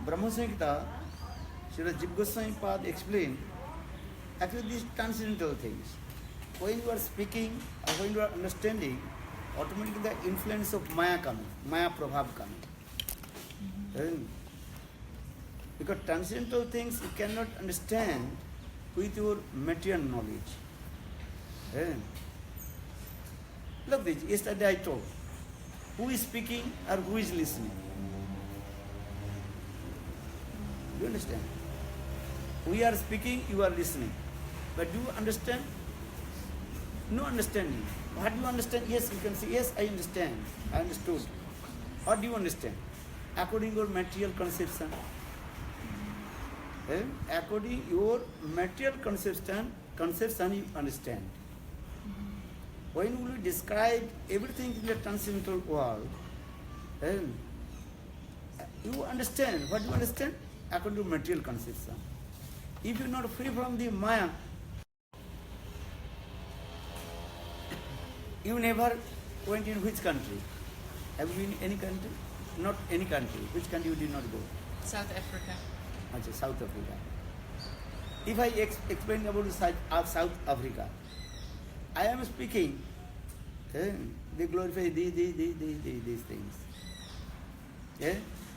Brahma Samhita, Srila Jiva Goswami Pad explained, actually these transcendental things. When you are speaking or when you are understanding, automatically the influence of Maya coming, Maya Prabhav coming. Because transcendental things you cannot understand with your material knowledge. Look this, yesterday I told, who is speaking or who is listening? Do you understand? We are speaking, you are listening. But do you understand? No understanding. What do you understand? Yes, you can say, yes, I understand. I understood. What do you understand? According to your material conception. According to your material conception you understand. When we describe everything in the transcendental world, you understand. What do you understand? According to material conception. If you are not free from the Maya, you never went in which country? Have you been in any country? Not any country. Which country you did not go? South Africa. Achha, South Africa. If I explain about South Africa, I am speaking, they glorify these things.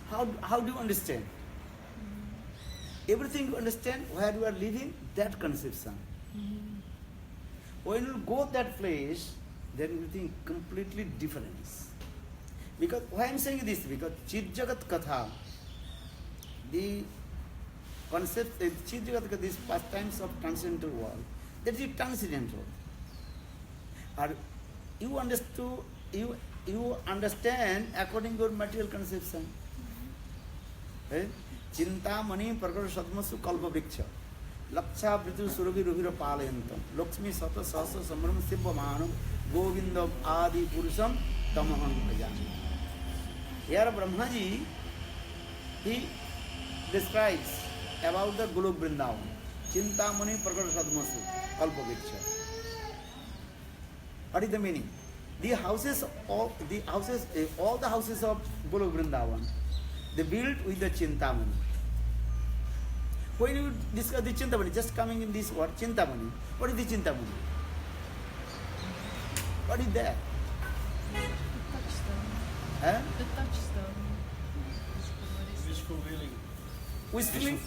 How do you understand? Everything you understand, where you are living, that conception. When you go that place, then you think completely different. Because why I am saying this? Because Chid Jagat Katha, the concept, Chid Jagat Katha, these pastimes of transcendental world, that is transcendental. Or you understood, you understand according to your material conception. Chintamani Prakara Sadmasu Kalpa Vriksha Laksha Pritu Surabhi Ruhira Palayantam Lakshmi Sata Sasa Samram Sibbhamanam Govindam Adi Purusam Tamaham Bhajami. Here Brahmaji, he describes about the Golok Vrindavan. Chintamani Prakara Sadmasu Kalpa Vriksha. What is the meaning? All the houses of Golok Vrindavan, they built with the Chintamani. When you discuss the Chintamani, just coming in this word, Chintamani, what is the Chintamani? What is that? The touchstone. Huh? The touchstone. Wish fulfilling. Wish fulfilling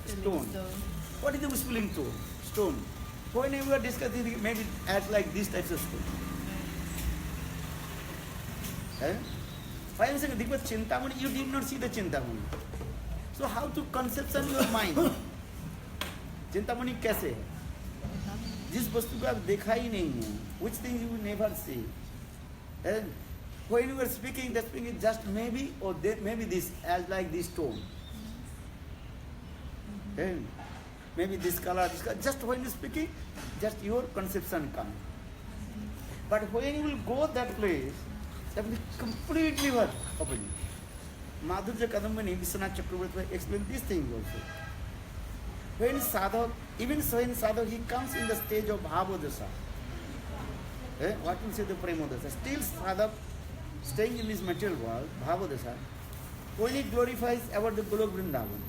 Stone. stone. What is the wish fulfilling stone? When you are discussing, maybe as like these types of stone. Why I am saying, because Chintamani, you did not see the Chintamani. So how to conception your mind? Chintamani कैसे है? जिस वस्तु को आप देखा ही नहीं है, which thing you will never see. And when you are speaking, that speaking is just maybe or maybe this as like this stone. And maybe this color, just when you are speaking, just your conception comes. But when you will go that place, that will be completely what? Opposite. Madhurya Kadambani, Vishwanath Chakravarti explained these things also. When sadhak, even when sadhak, he comes in the stage of bhavadasa. What will say the premadasa? Still sadhak, staying in this material world, bhavadasa, when he glorifies about the Golok Vrindavan.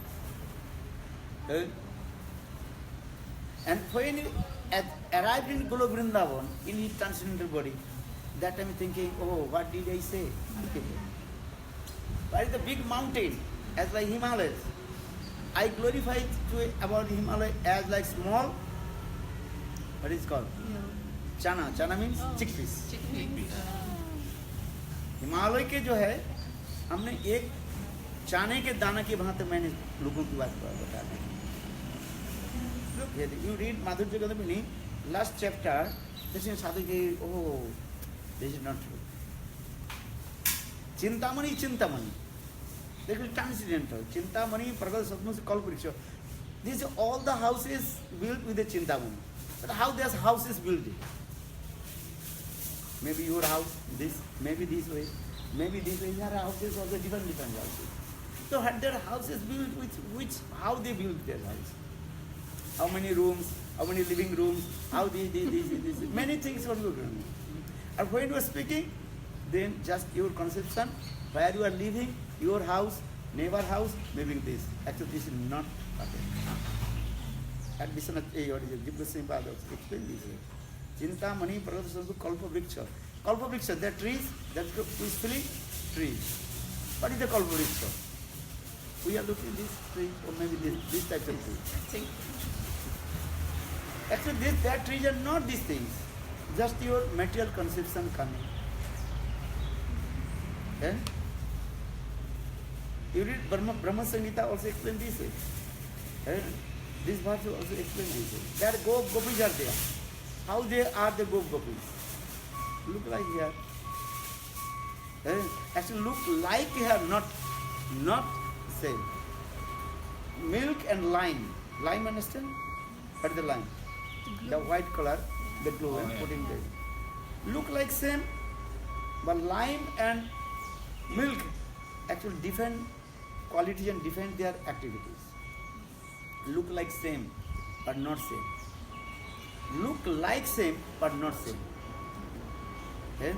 And when he arrived in Golok Vrindavan, in his transcendental body, that time thinking, oh, what did I say? But it's a big mountain, as like Himalayas. I glorify about Himalaya as like small, what is it called? Chana. Chana means chickpeas. Himalaya के जो है, हमने एक चाने के दाना के भांति मैंने लोगों की बात बता दी. You read Madhurya Kadambini, last chapter, this is sadhu, oh, this is not true. Chintamani. They will transcendental. Chintamani, Prakara Sadmasu Kalpa Vriksha. These are all the houses built with the Chintamani. But how their house is built? Maybe your house, this, maybe this way, maybe this way. There are houses also different houses. So their houses built with how they built their house. How many rooms, how many living rooms, how this, many things what you doing. And when you are speaking, then just your conception, where you are living, your house, neighbor house, maybe this. Actually, this is not okay. At Vishwanath, what is it? Jibbasing Pada explain this way. Chintamani Pradasantu Kalpa Vriksha. Kalpa Vriksha, that trees, that is filling trees. What is the Kalpa Vriksha? We are looking at this tree, or maybe this type of tree. Think. Actually, that trees are not these things. Just your material conception coming. Eh? You read Brahma Samhita also explain this way. Eh? This verse also explain this way. There gopis are there. How they are the gopis? Look like here. Eh? Actually look like here, not same. Milk and lime. Lime, understand? What is the lime? The white color, the glue and putting there. Look like same, but lime and milk actually different qualities and different their activities. Look like same, but not same. Look like same, but not same. Okay?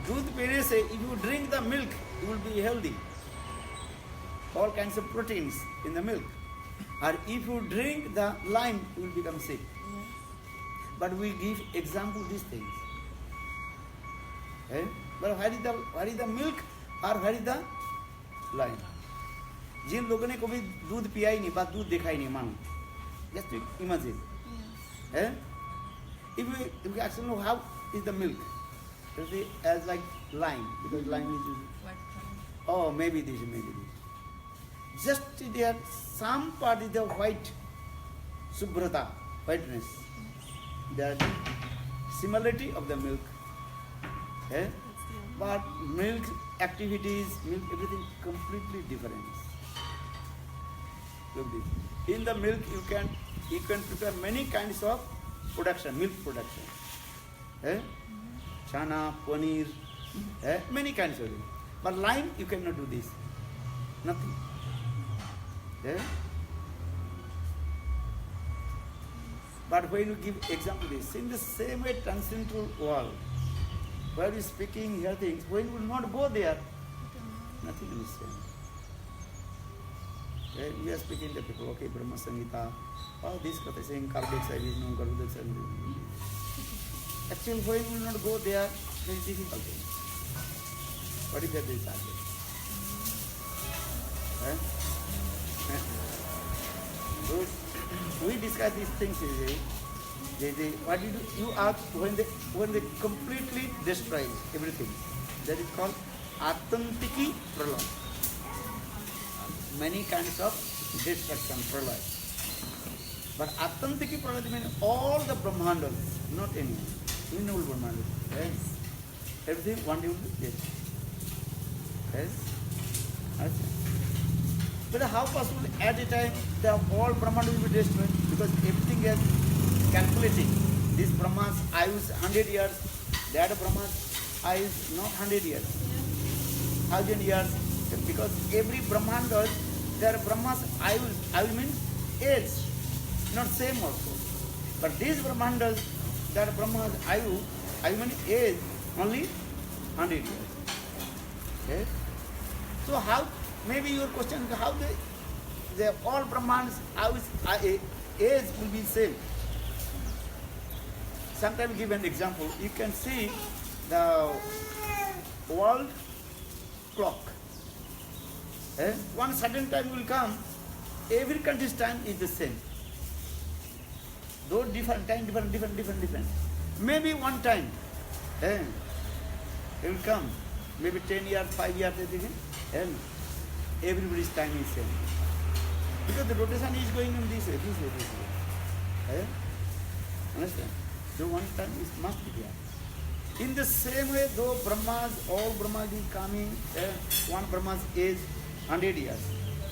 Doodh pene se, if you drink the milk, you will be healthy. All kinds of proteins in the milk. Or if you drink the lime, you will become sick. Yes. But we give example these things. Okay? But where is the milk or where is the lime? जिन लोगों ने कभी दूध पिया ही नहीं, बात दूध देखा ही नहीं, मानो. Just imagine. Yes. Eh? If you actually know how is the milk, you see as like lime, because lime is White color. oh maybe this. Just there some part is the white subhrata, whiteness. That similarity of the milk. Eh? That's the But milk activities, milk everything completely different. Look this. In the milk you can prepare many kinds of production, milk production. Eh? Chana, paneer, many kinds of it. But lime you cannot do this. Nothing. Eh? But when you give example this, in the same way transcendental world, where you speaking here things, when you will not go there, nothing will stand. We are speaking to people, okay, Brahma Samhita, all these kata saying Kardik Saivishnu, Garuda Saivishnu. Actually, when you will not go there, there is difficult thing. What is that they started? So, we discuss these things. What you do? You ask when they completely destroy everything. That is called Atantiki Pralaya. Many kinds of destruction, Pralaya. But Atantiki Pralaya means all the Brahmandas, not any. Innumerable Brahmandas. Yes. Everything one day will be dead. Yes. But how possible at a time the whole Brahmanda will be destroyed? Because everything is calculating. This Brahma's ayus 100 years, that Brahma's ayus not 100 years, 1000 years. Because every Brahmanda, their Brahma's ayus means age, not same also. But these Brahmandas, their Brahma's ayu means age only 100 years. Okay? So how? Maybe your question is how they all Brahmans age will be same. Sometimes give an example. You can see the world clock. One certain time will come. Every country's time is the same. Though different time, different. Maybe one time, it will come. Maybe 10 years, 5 years, and everybody's time is same. Because the rotation is going on this way. Understand? So one time it must be there. In the same way, though all Brahmas is coming, one Brahma's age 100 years.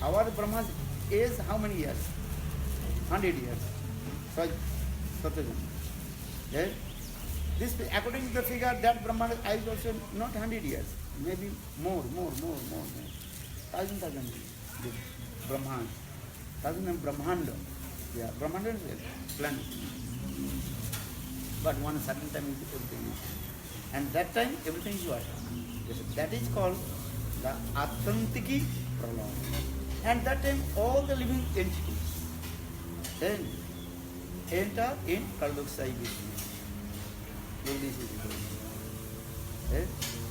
Our Brahma's age how many years? 100 years. So, this according to the figure, that Brahma's age also not 100 years, maybe more. Thousand Brahman, thousand Brahmanda. Yeah, Brahmanda is a planet. But one certain time everything is. And that time everything is what? That is called the Atantiki pralaya. And that time all the living entities then enter in Kaldoksai Vishnu.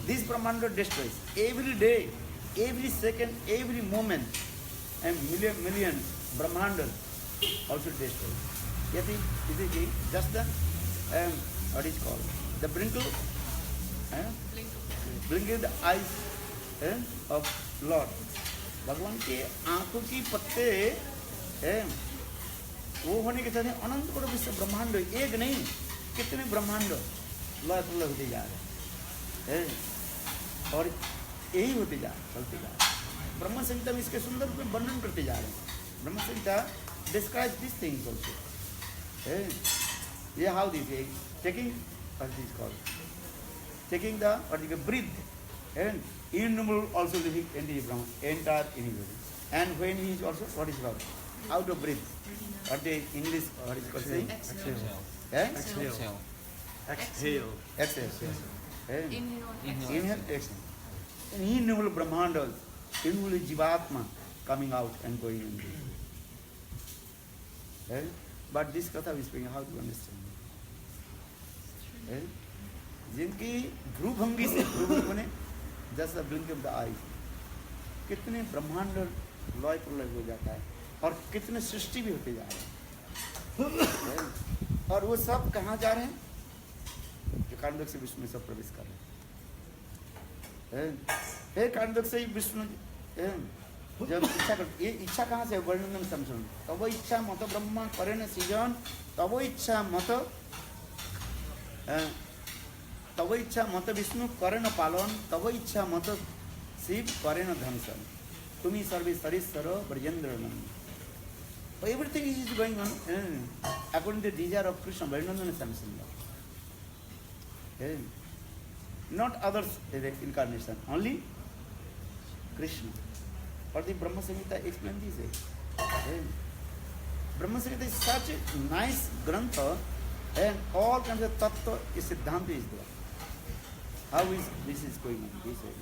This Brahmanda destroys every day, every second, every moment, and millions Brahmandas also destroyed. Yet it is just the what is called the blinking the eyes of Lord. भगवान के आंखों की पत्ते वो होने के साथ अनंत करोड़ विश्व ब्रह्मांड एक नहीं कितने ब्रह्मांड लय प्रलय होते जा रहे हैं और यही होते जा रहे चलते जा रहे ब्रह्म संहिता में इसके सुंदर रूप में वर्णन करते जा रहे हैं ब्रह्म संहिता describes these things also. Yeah, how this is taking what is called taking the what is breathe and innumerable also living entity Brahman entire anybody and when he is also what is called out of breath what the English what is called saying Exhale. exhale Exhale. exhale inhale exhale and innumerable Brahmandas innumerable Jivatma coming out and going in but this katha is speaking how to understand जिनकी भ्रूभंगी से भ्रूभंग ने just the blink of the eye कितने ब्रह्मांड लय प्रलय हो जाता है और कितने सृष्टि भी होते जा रहे हैं और वो सब कहाँ जा रहे हैं जो कांडक से विष्णु में सब प्रवेश कर रहे हैं कांडक से विष्णु जब इच्छा कर ये इच्छा कहाँ से वर्णन समझो तब इच्छा मत ब्रह्मा करेण सृजन तब इच्छा मत तब इच्छा मत विष्णु करेण पालन तब इच्छा मत शिव करेण ध्वंसन तुम्ही सर्वे सरीसर ब्रजेंद्र नंद everything is going on according to the desire of Krishna Varinandana Samsunda not others incarnation only Krishna or the Brahma Samhita explain this way Brahma Samhita is such a nice grantha and all kinds of tattva is siddhanta is there how is this is going on this way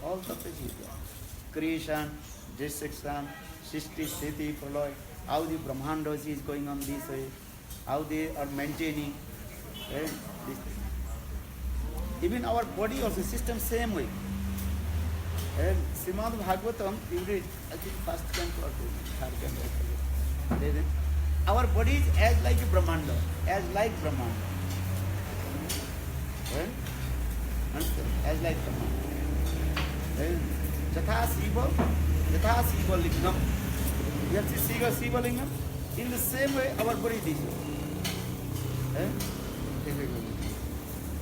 all tattva is there creation destruction srishti sthiti pralay how the brahmandas is going on this way how they are maintaining this even our body also system same way and Srimad Bhagavatam you read I think first canto or third canto our body is as like a brahmanda as like brahmanda as like brahmanda Jatha Siva Lingam you have to see Siva Lingam in the same way our body is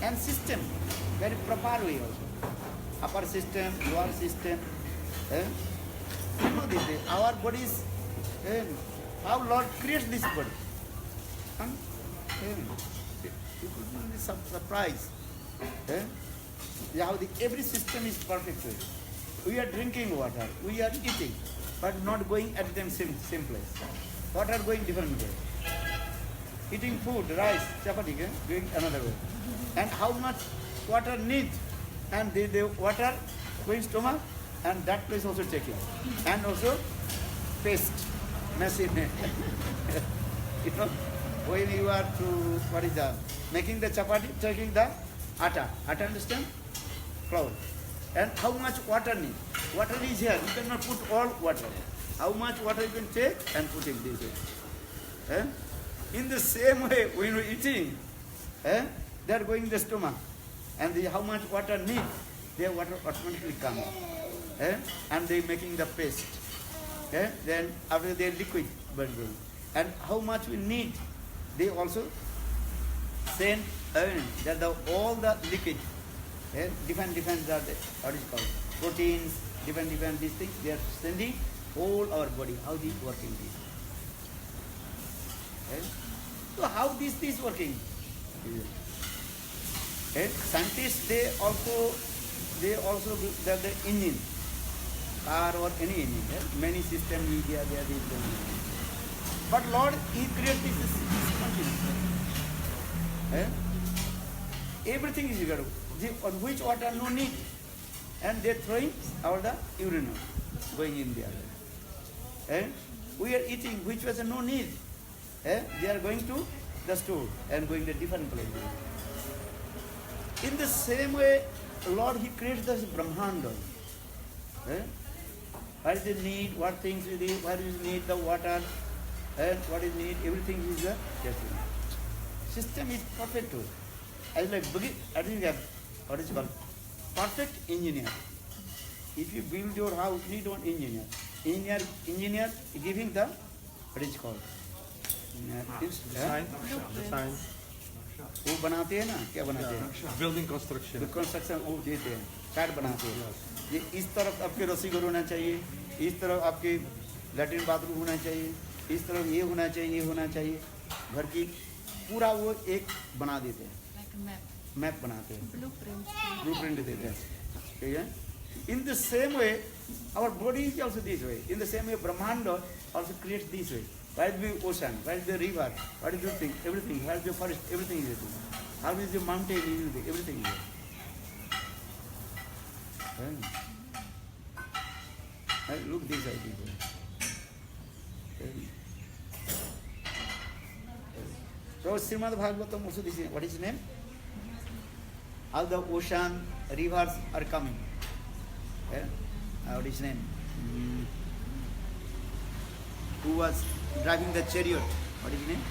and system very proper way also upper system lower system you know this our bodies how Lord creates this body you could be surprised how every system is perfect way we are drinking water we are eating but not going at the same place water going different way eating food rice chapati going another way and how much water needs and the water going stomach and that place also taking and also paste machine you know when you are to what is the making the chapati taking the atta understand flour and how much water need water is here you cannot put all water how much water you can take and put in this way in the same way when you are eating they are going the stomach and how much water need their water automatically come and they making the paste then after they liquid burning and how much we need they also send that all the liquid different are the, what is called proteins different these things they are sending whole our body how this working this so how this is working scientists they also the engine car or any engine many system media they are but Lord he created this continuous everything is equal on which water no need and they're throwing out the urinal, going in there. And we are eating, which was no need. They are going to the store and going to different places. In the same way, Lord, He creates this Brahmanda. What is the need, what things is need, what is need, the water, and what is need, everything is the system is perfect too. As like I think you have what is called perfect engineer. If you build your house, you need one engineer. Engineer giving the what is called Design. Design. वो बनाते हैं ना, क्या बनाते हैं? Building construction. Construction वो देते हैं, कार्ड बनाते हैं। ये इस तरफ आपके रसोईघर होना चाहिए, इस तरफ आपके लैट्रिन बाथरूम होना चाहिए, इस तरफ ये होना चाहिए, ये होना चाहिए। घर की पूरा वो एक बना देते हैं, Like a map. मैप बनाते हैं, Blueprint. ब्लूप्रिंट देते हैं, ठीक है? In the same way, our body is also this way. In the same way, Brahmanda also creates this way. Where is the ocean? Where is the river? What is the thing? Everything. Where is the forest? Everything is there. How is the mountain? Everything is there. Look this way, people. So Srimad Bhagavatam also this is, what is his name? How the ocean, rivers are coming. What is his name? Who was driving the chariot? What is his name?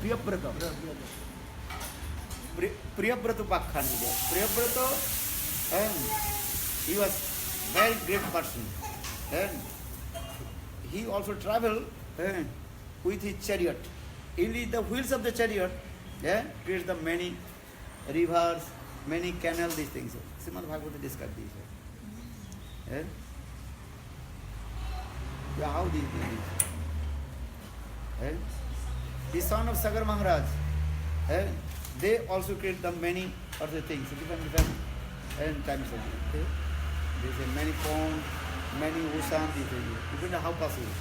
Priyabrata. Priyabrata Pakhani there. Priyabrata, he was very great person. He also traveled with his chariot. Only the wheels of the chariot creates the many rivers, many canals, these things. Srimad Bhagavata describes these. How these things? The son of Sagar Maharaj, they also create the many other things, different times. They say many ponds, many oceans, these things. You don't know how possible.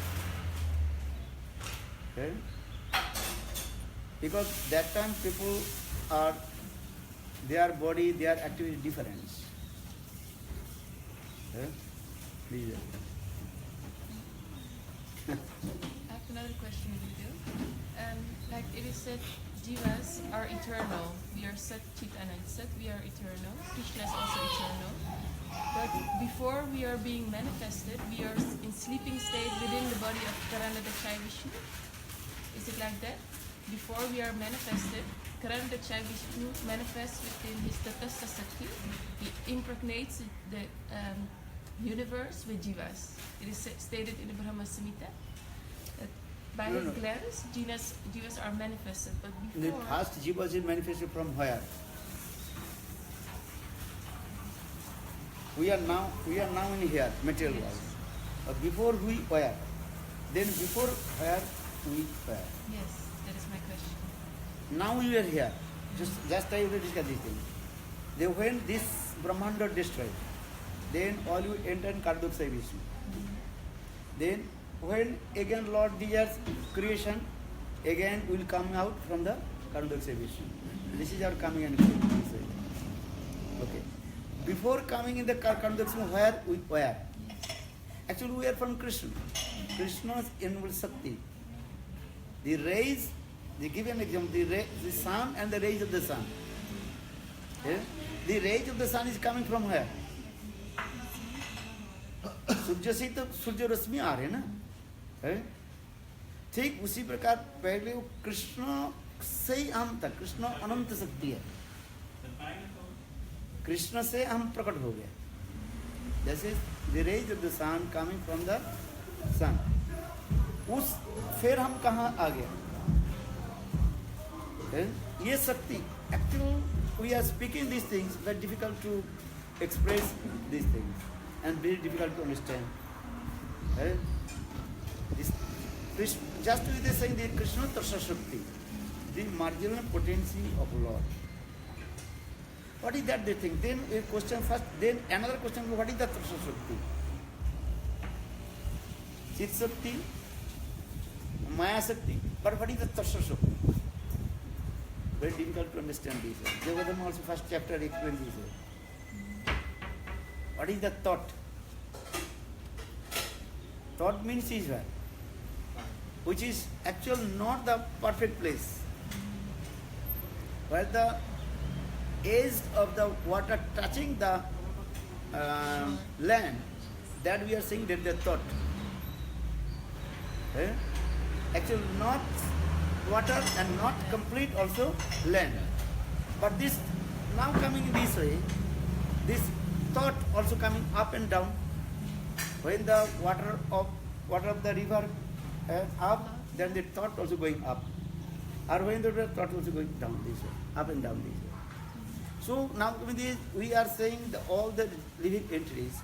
Because that time people are, their body, their activity is different. Please. I have another question with you. Like it is said, jivas are eternal. We are Sat Chit Anand. Sat, we are eternal. Krishna is also eternal. But before we are being manifested, we are in sleeping state within the body of Karanadachai Vishnu. Is it like that? Before we are manifested, Karanadachai Vishnu manifests within his Tatastha Sakti. He impregnates the universe with jivas. It is stated in the Brahma Samhita that by his glance, jivas are manifested. But The before, first jivas is manifested from where? We are now in here, material world. But before we were, then before where we were. yes, that is my question. Now we are here. Just I will discuss this thing. Then when this Brahmanda destroyed, then all you enter in Kardaksai Vishnu. Then when again Lord desires creation, again will come out from the Kardaksai Vishnu. This is our coming and going. Okay. Before coming in the Kardaksai, where we were? Actually we are from Krishna. Krishna's inward Shakti. The rays, they give an example, the sun and the rays of the sun. The rays of the sun is coming from where? सूर्य से तो सूर्य रश्मि आ रहे ना, ठीक उसी प्रकार पहले वो कृष्ण से ही हम था, कृष्ण अनंत शक्ति है, कृष्ण से हम प्रकट हो गए, जैसे the rays of the sun coming from the sun, उस फिर हम कहाँ आ गए, ये शक्ति, actually we are speaking these things, but difficult to express these things. And very difficult to understand. Just with this saying, the Krishna Tarsha Shakti, the marginal potency of Lord. What is that they think? Then a question first, then another question, what is the Tarsha Shakti? Chit Shakti, Maya Shakti, but what is the Tarsha Shakti? Very difficult to understand this. Jagannatha also first chapter explains this. What is the thought? Thought means Ishvara, which is actually not the perfect place. Where the edge of the water touching the land, that we are saying that the thought. Actually not water and not complete also land. But this now coming this way, this thought also coming up and down. When the water of the river up, then the thought also going up. Or when the thought also going down this way, up and down this way. So now coming this, we are saying all the living entities,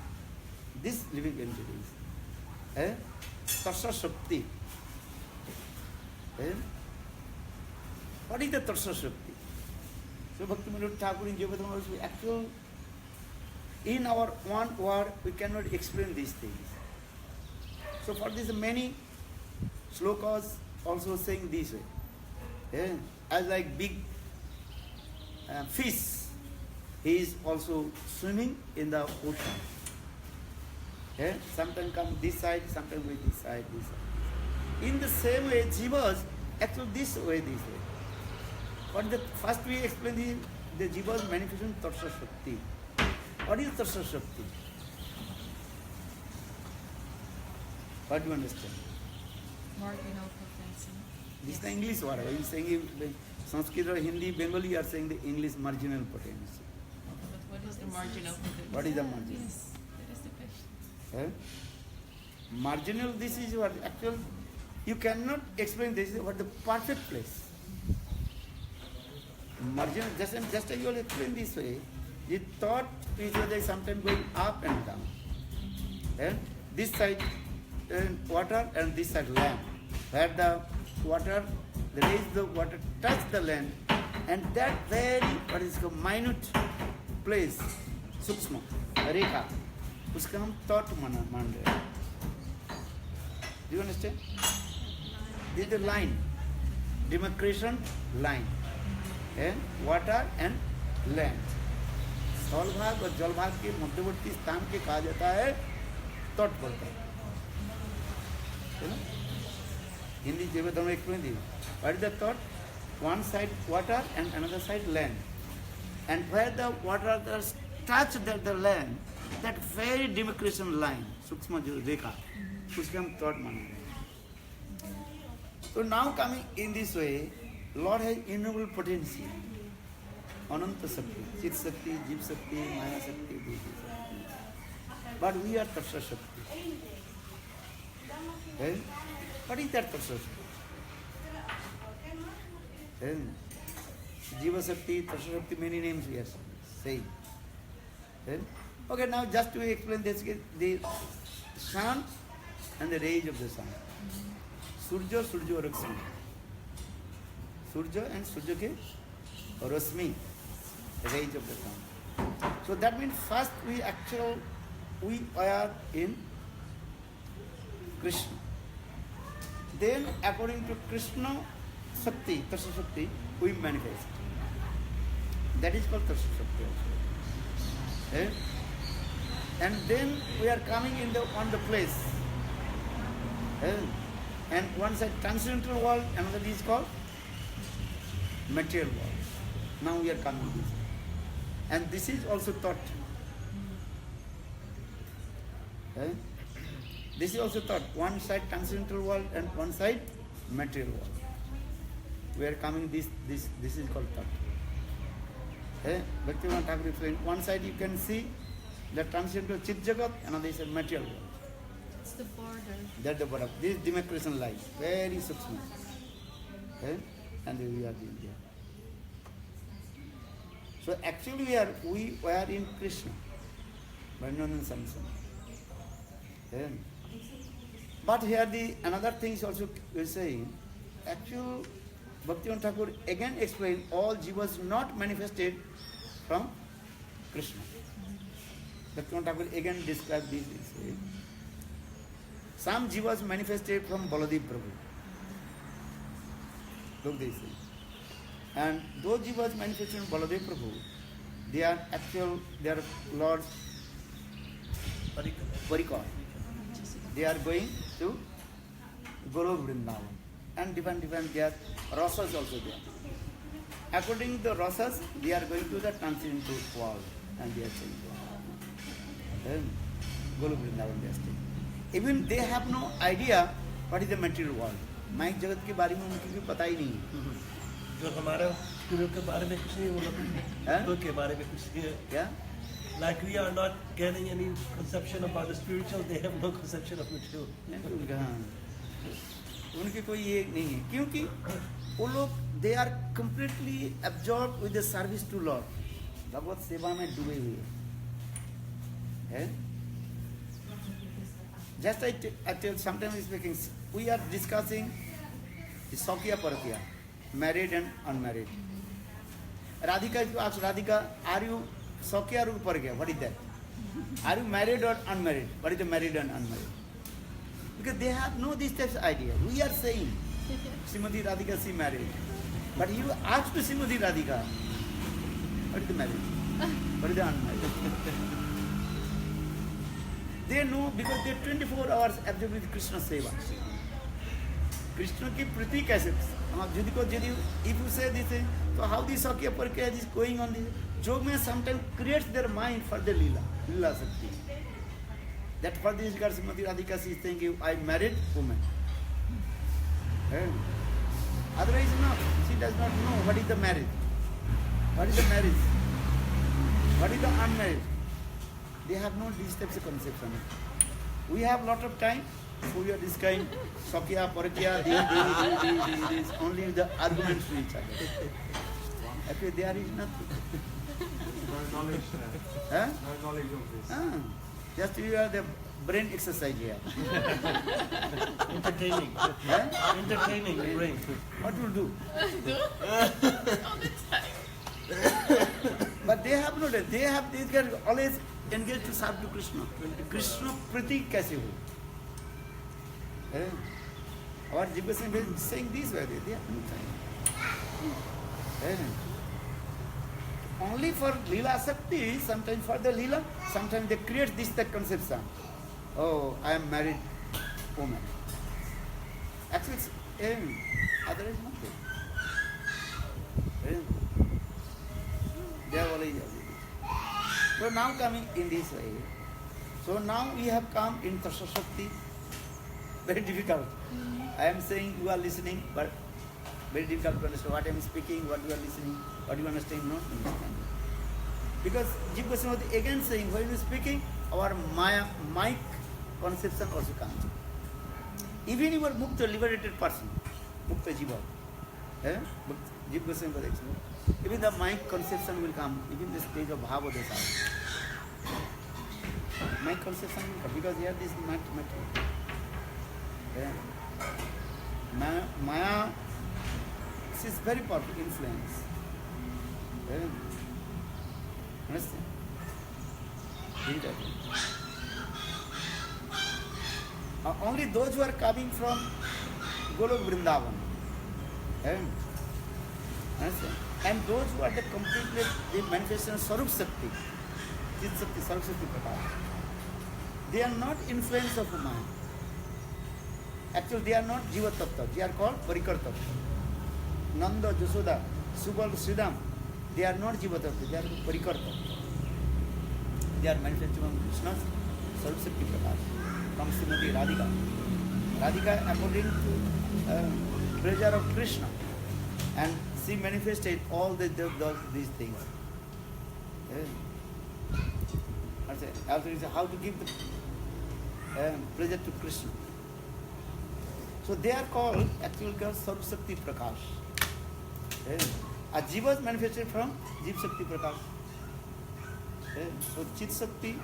these living entities, Tarsa Shakti. What is the Tarsa Shakti? So Bhaktivinoda Thakur in Jivadhamma also actual, in our one word we cannot explain these things. So for this many slokas also saying this way. As like big fish, he is also swimming in the ocean. Sometimes come this side, sometimes with this side, this side. In the same way, jivas actually this way, this way. But the first we explain the jivas manifestation Tarsa Shakti. What is Tarsa Shakti? What do you understand? Marginal potency. This is the English word. Are you saying in Sanskrit or Hindi, Bengali, you are saying the English marginal potency. But what is the marginal potency? What is the marginal? Yes, that is the question. Marginal, this is what actual, you cannot explain this, what the perfect place. Marginal, just as you will explain this way, the thought is sometimes going up and down. This side water and this side land. Where the water, the rays of the water touch the land, and that very, what is called minute place, Sukshma, Rekha, उसका हम thought मान रहे हैं. Do you understand? This is the line, demarcation line, water and land. स्थल भाग और जल भाग के मध्यवर्ती स्थान के कहा जाता है तट बोलते हैं. Hindi Jivadhamma explain this. What is the thought? One side water and another side land. And where the water touch the land, that very demarcation line, Sukshma Rekha, उसके हम thought मान रहे हैं. So now coming in this way, Lord has innumerable potency. Ananta Shakti, Chit Shakti, Jeev Shakti, Maya Shakti, Buddhi Shakti. But we are Tarsa Shakti. What is that Tarsa Shakti? Jiva Shakti, Tarsa Shakti, many names we are saying. Okay, now just to explain this, the sun and the rays of the sun. Surya, Surya, Raksmi. Surya and Surya ke Rasmi, the rays of the sun. So that means first we are in Krishna. Then according to Krishna Shakti, Tarsa Shakti, we manifest. That is called Tarsa Shakti also. And then we are coming on the place. And one side transcendental world, another is called material world. Now we are coming to this. And this is also thought. This is also thought. One side transcendental world and one side material world. We are coming this is called thought. Bhaktivinoda Thakur explained, one side you can see the transcendental Chit Jagat, another is a material world. It's the border. That's the border. This demarcation line, very sukshma. And we are in there. So actually we were in Krishna, Varnana Samsana. But here another thing is also we are saying, actually Bhaktivinoda Thakur again explained all jivas not manifested from Krishna. Bhaktivinoda Thakur again described this. Some jivas manifested from Baladev Prabhu. Look this thing. And those jivas manifested from Baladev Prabhu, they are Lord's Parikar. They are going to Golok Vrindavan. And different their rasas also there. According to the rasas, they are going to the transcendental world and they are saying then Golok Vrindavan they are staying. Even they have no idea what is the material world. माइक जगत के बारे में उनको भी पता ही नहीं है. जो हमारा गुरु के बारे में कुछ नहीं वो लोग गुरु के बारे में कुछ नहीं है. क्या? Like we are not getting any conception about the spiritual, they have no conception of material. उनके कोई ये नहीं है क्योंकि वो लोग they are completely absorbed with the service to Lord. भगवत सेवा में डूबे हुए हैं. Just I tell sometimes speaking, we are discussing the Sakya Parakya, married and unmarried. Radhika, if you ask Radhika, are you Sakya or Parakya? What is that? Are you married or unmarried? What is the married and unmarried? Because they have no this type of idea. We are saying, Srimati Radhika, she married. But you ask to Srimati Radhika, what is the married? What is the unmarried? They know because they 24 hours absorbed with Krishna Seva. Krishna ki priti kaise? If you say this thing, so how this Sakya Parakya is going on this? Jog mein sometimes creates their mind for the Lila Sakti. That for this regard, Srimati Radhika she is thinking, I married woman. Otherwise, no, she does not know what is the marriage. What is the marriage? What is the unmarried? They have no these types of conception. We have lot of time, so we are this kind, Sakya, Parakya, this, only the arguments to each other. Actually, there is nothing. No knowledge. Huh? No knowledge of this. Just you are the brain exercise here. Entertaining. Huh? Entertaining the brain. What will do? All the time. But they have no, they can always engage to serve to Krishna. Krishna priti kaise ho? Our Jiva Singh is saying this way, they have no time. Only for Leela Sakti, sometimes for the Leela, sometimes they create this that conception. Oh, I am married woman. Actually, it's otherwise nothing. They are only. So now coming in this way. So now we have come in Tasya Shakti. Very difficult. I am saying you are listening, but very difficult to understand what I am speaking, what you are listening, what you understand, not understand. Because Jiva Goswami again saying, when you are speaking, our mic conception also comes. Even you are Mukta, liberated person, Mukta Jiva. Jiva Goswami was explaining. Even the mic conception will come, even the stage of Bhava Desa. Mic conception will come, because here this matter. Maya, this is very powerful influence. Understand? Only those who are coming from Golok Vrindavan. Understand? And those who are the completely the manifestation of Sarup Sakti, Chit Sakti, Sarup Sakti Prakash, they are not influence of mind. Actually, they are not Jiva Tattva, they are called Parikar Tattva. Nanda, Jasoda, Subal, Sridham, they are not Jiva Tattva, they are Parikar Tattva. They are manifestation of Krishna's Sarup Sakti Prakash from Srimati Radhika. Radhika, according to treasure of Krishna, and she manifested all these things. How to give the pleasure to Krishna. So they are called, actually called Sarup Sakti Prakash. A Jiva is manifested from Jiv Sakti Prakash. So Chit Sakti,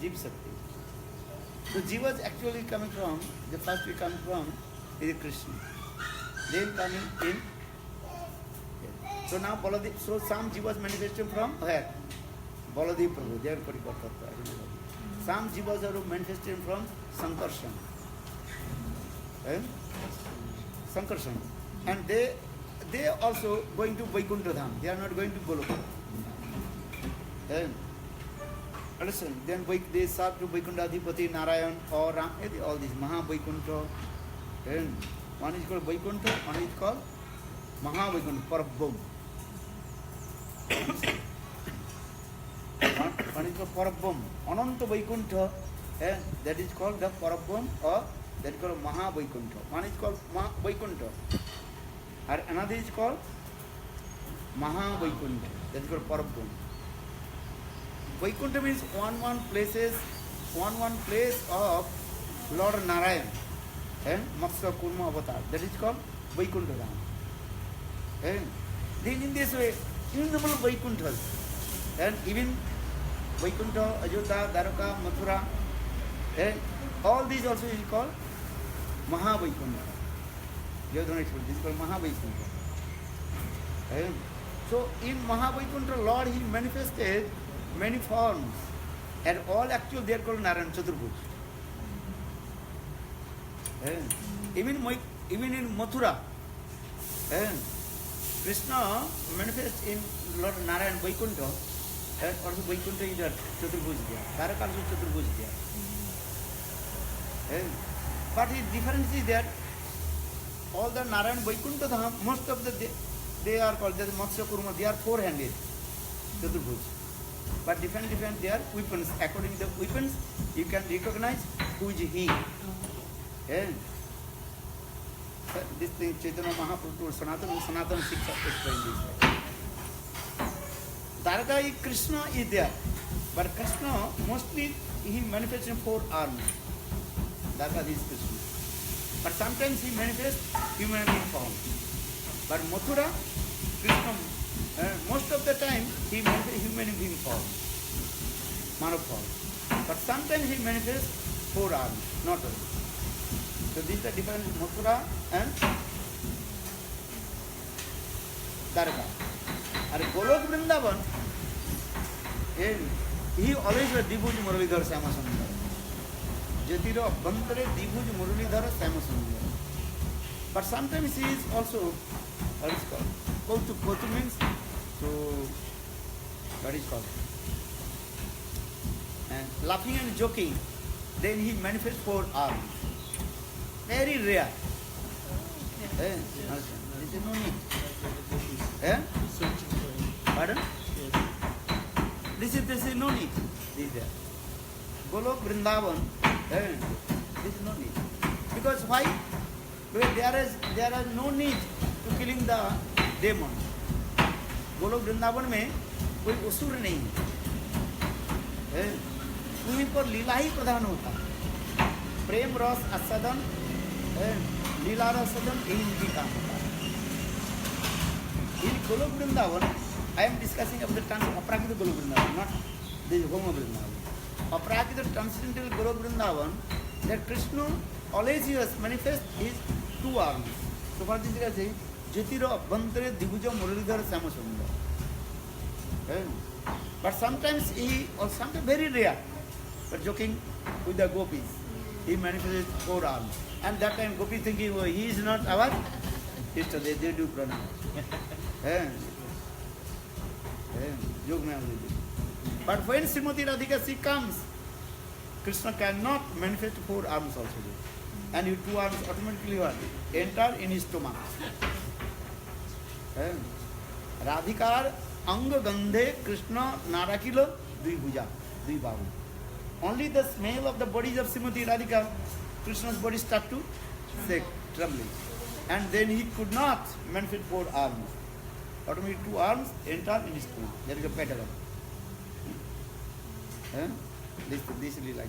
Jiv Sakti. So Jiva is actually coming from, the first we come from is Krishna. Then coming in. So now Baladev, so some Jivas manifested from where? Baladev Prabhu, they are Parikar Tattva. Some Jivas are manifested from Sankarshan. Sankarshan. And they also going to Vaikuntha Dham. They are not going to Goloka. Understand? Then they serve to Vaikuntha Adhipati, Narayan or Ram, all these Maha Vaikuntha. And one is called Vaikuntha, one is called Maha Vaikuntha, Parabham. One is called Parabham. Ananta Vaikuntha, that is called the Parabham, or that is called Maha Vaikuntha. One is called Vaikuntha. And another is called Maha Vaikuntha, that is called Parabham. Vaikuntha means one place of Lord Narayan and Matsya Kurma avatar. That is called Vaikuntha Dham. And then in this way, innumerable Vaikunthas. And even Vaikuntha, Ajodha, Dwaraka, Mathura, and all these also is called Maha Vaikuntha. You don't explain. This is called Maha Vaikuntha. And so in Maha Vaikuntha, Lord, He manifested many forms, and all actually they are called Narayan Chaturbhuj. Even in Mathura, Krishna manifests in Lord Narayan Vaikuntha, and also Vaikuntha is there, Chaturbhuj there. Dwaraka also Chaturbhuj there. But the difference is that all the Narayan Vaikuntha Dham, most of they are called Matsya Kurma, they are four-handed Chaturbhuj. But different their weapons. According to the weapons, you can recognize who is he. This thing Chaitanya Mahaprabhu, Sanatana Shiksha explained this way. Dwaraka Krishna is there, but Krishna mostly he manifests in four arms. Dwaraka is Krishna. But sometimes he manifests human being form. But Mathura, Krishna, most of the time he manifests human being form, Manav form. But sometimes he manifests four arms, not all. So this is the difference in Mathura and Dwaraka. And Golok Vrindavan, he always was Dibhuj Muralidhar Syama Sundar. Jatiro Abhantare Dibhuj Muralidhar Syama Sundar. But sometimes he is also, what is called? Kautuk means to, what is called? And laughing and joking, then he manifests four arms. Very rare. There is no need. Pardon? This is no need. This is there. Golok Vrindavan, this is no need. Because why? Because there is no need to killing the demon. Golok Vrindavan में कोई असुर नहीं है, वहीं पर लीला ही प्रधान होता है, प्रेम रस आस्वादन, लीला रस आस्वादन यही इनकी काम होता है. In Golok Vrindavan, I am discussing about the Aprakita Golok Vrindavan, not the Homa Vrindavan. Aprakita transcendental Golok Vrindavan, that Krishna always he has manifest his two arms. So what is it saying? Jatira Abhantare Dibhuja Muralidhar Syama Sundar. But sometimes he, or sometimes very rare, but joking with the gopis, he manifested four arms. And that time gopis thinking, oh, he is not our sister, they do pranam. But when Srimati Radhika she comes, Krishna cannot manifest four arms also. And his two arms automatically enter in his stomach. Radhikar Anga Gandhe Krishna Narakila Dvibhuja, Dvibahu. Only the smell of the bodies of Srimati Radhika, Krishna's body started to shake, trembling. And then he could not manifest four arms. Automatically two arms enter in his stomach. There is a pattern. This is like that.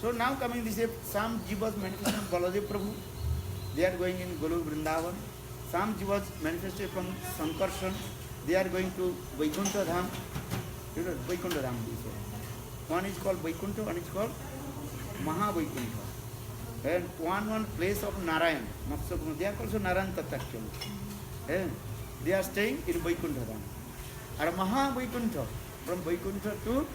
So now coming this, some jivas manifested from Baladev Prabhu. They are going in Golok Vrindavan. Some jivas manifested from Sankarshan. They are going to Vaikuntha Dham. You know, Vaikuntha Dham. One is called Vaikuntha, one is called Maha Vaikuntha. And one place of Narayan. They are also Narayan Tattva. They are staying in Vaikuntha Dham. And Maha Vaikuntha, from Vaikuntha to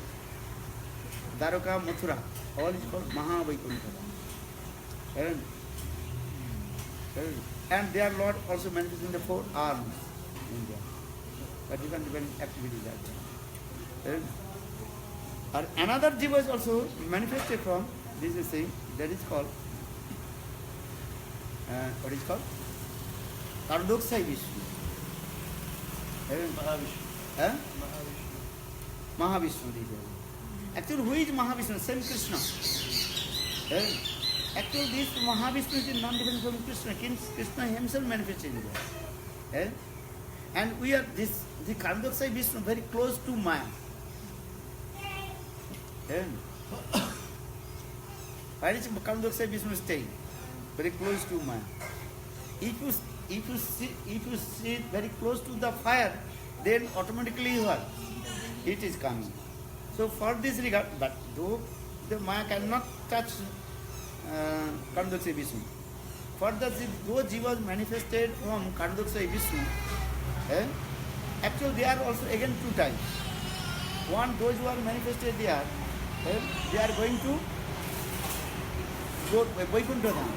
Dwaraka, Mathura, all is called Maha Vaikuntha. And their Lord also manifesting the four arms in there. But different activities are there. Or another jiva is also manifested from this is saying that is called what is called? Kardoksai Vishnu. Mahavishnu. Eh? Mahavishnu. Mahavishnu. This is. Actually, who is Mahavishnu? Same Krishna. Eh? Actually, this Mahavishnu is non-different from Krishna. Krishna himself manifested in this. Eh? And we are this the Kardoksai Vishnu very close to Maya. Eh? Why is Kardoksai Vishnu staying? Very close to Maya. If you sit very close to the fire, then automatically what? It is coming. So for this regard, but though the Maya cannot touch Kardoksai Vishnu, for the those jivas manifested from Kardoksai Vishnu, actually they are also again two types. One, those who are manifested there, they are going to go Vaikuntha Dham.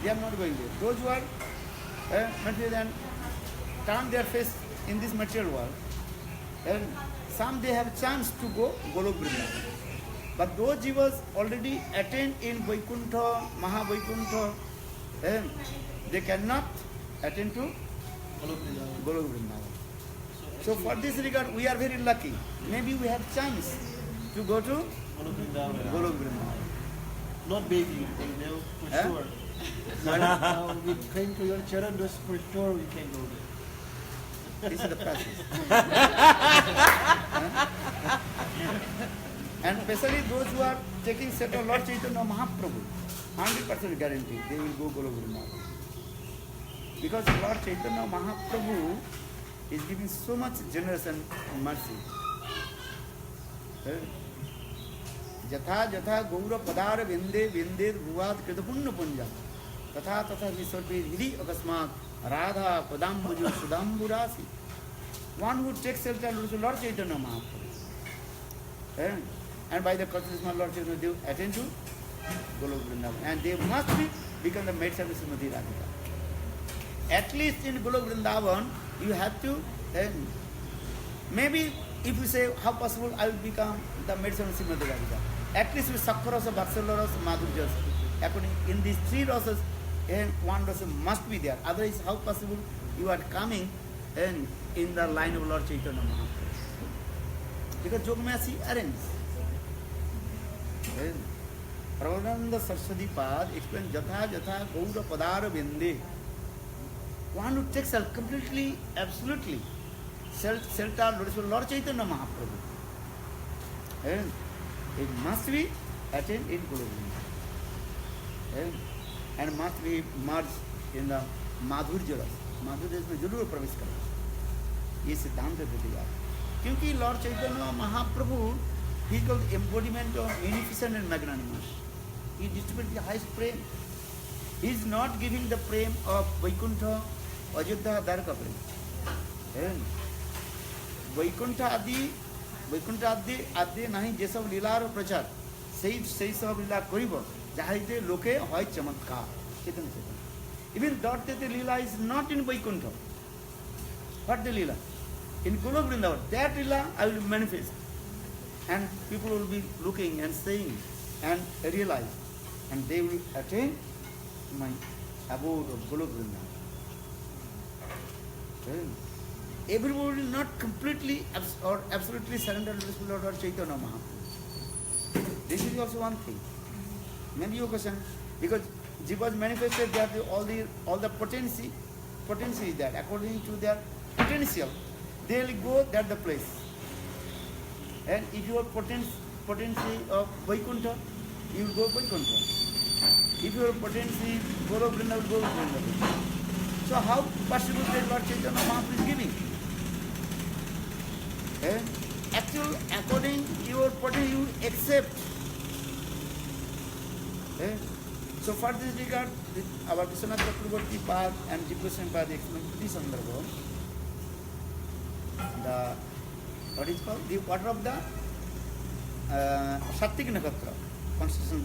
They are not going there. Those who are material and turn their face in this material world, and some they have chance to go Golok Vrindavan. But those jivas already attained in Vaikuntha, Mahavaikuntha, they cannot attain to Golok Vrindavan. So for this regard, we are very lucky. Maybe we have chance to go to Golok Vrindavan. Not begging, you know, for Eh? sure. We came to your children, just for sure we can go there. This is the process. And especially those who are taking set of Lord Chaitanya Mahaprabhu, 100% guarantee they will go Golok Vrindavan. Because Lord Chaitanya Mahaprabhu is giving so much generous and mercy. Jatha jatha gaura padara vinde vinde bhuvat kridapunna punja तथा तथा विसर्पे हिरि अकस्मात Radha पदाम्बुजो सुदाम्बुरासी. One who takes shelter to Lord Chaitanya Mahaprabhu, and by the consciousness of Lord Chaitanya they attend to Golok Vrindavan, and they must become the maids of Srimati Radhika. At least in Golok Vrindavan you have to, maybe if you say how possible I will become the maids of Srimati Radhika, at least with Sakharasa, Bhakshalarasa, Madhurjas, according in these three rasas, and one rasa must be there. Otherwise, how possible you are coming in the line of Lord Chaitanya Mahaprabhu? Because Jogmasi arranges. Prabhupada Saraswati Pad explains Jatha Jatha Gaura Padara Vinde. One who takes completely, absolutely shelter Lord Chaitanya Mahaprabhu. And it must be attained in Golok Vrindavan. And must be merged in the Madhurya Rasa. Madhurya Rasa में जरूर प्रवेश करें. ये सिद्धांत है दिया. क्योंकि Lord Chaitanya Mahaprabhu, he is called the embodiment of munificent and magnanimous. He distributes the highest prem. He is not giving the prem of Vaikuntha, Ajodhya, Dwarka prem. Vaikuntha आदि नहीं जे सब लीलार प्रचार सही सब लीला करिब जाहिते लोके হয় चमत्कार चेतन चेतन. Even Dwarka Leela is not in Vaikuntha. What the Leela? In Golok Vrindavan, that Leela I will manifest, and people will be looking and saying and realize, and they will attain my abode of Golok Vrindavan. Everybody will not completely or absolutely surrender to the Lord Chaitanya Mahaprabhu. This is also one thing. Maybe your question, because Jivas manifested that all the potency is there. According to their potential, they will go that the place. And if your potency of Vaikuntha, you will go Vaikuntha. If your potency Golok Vrindavan, will go Vrindavan. So how possible that Lord Chaitanya Mahaprabhu is giving? Actually, according to your potency, you accept. So for this regard, our Vishwanath Chakravarti Pad and Jivgoswami Pad explain this sandarbha. The what is called? The order of the Sattvik Nakshatra constellation.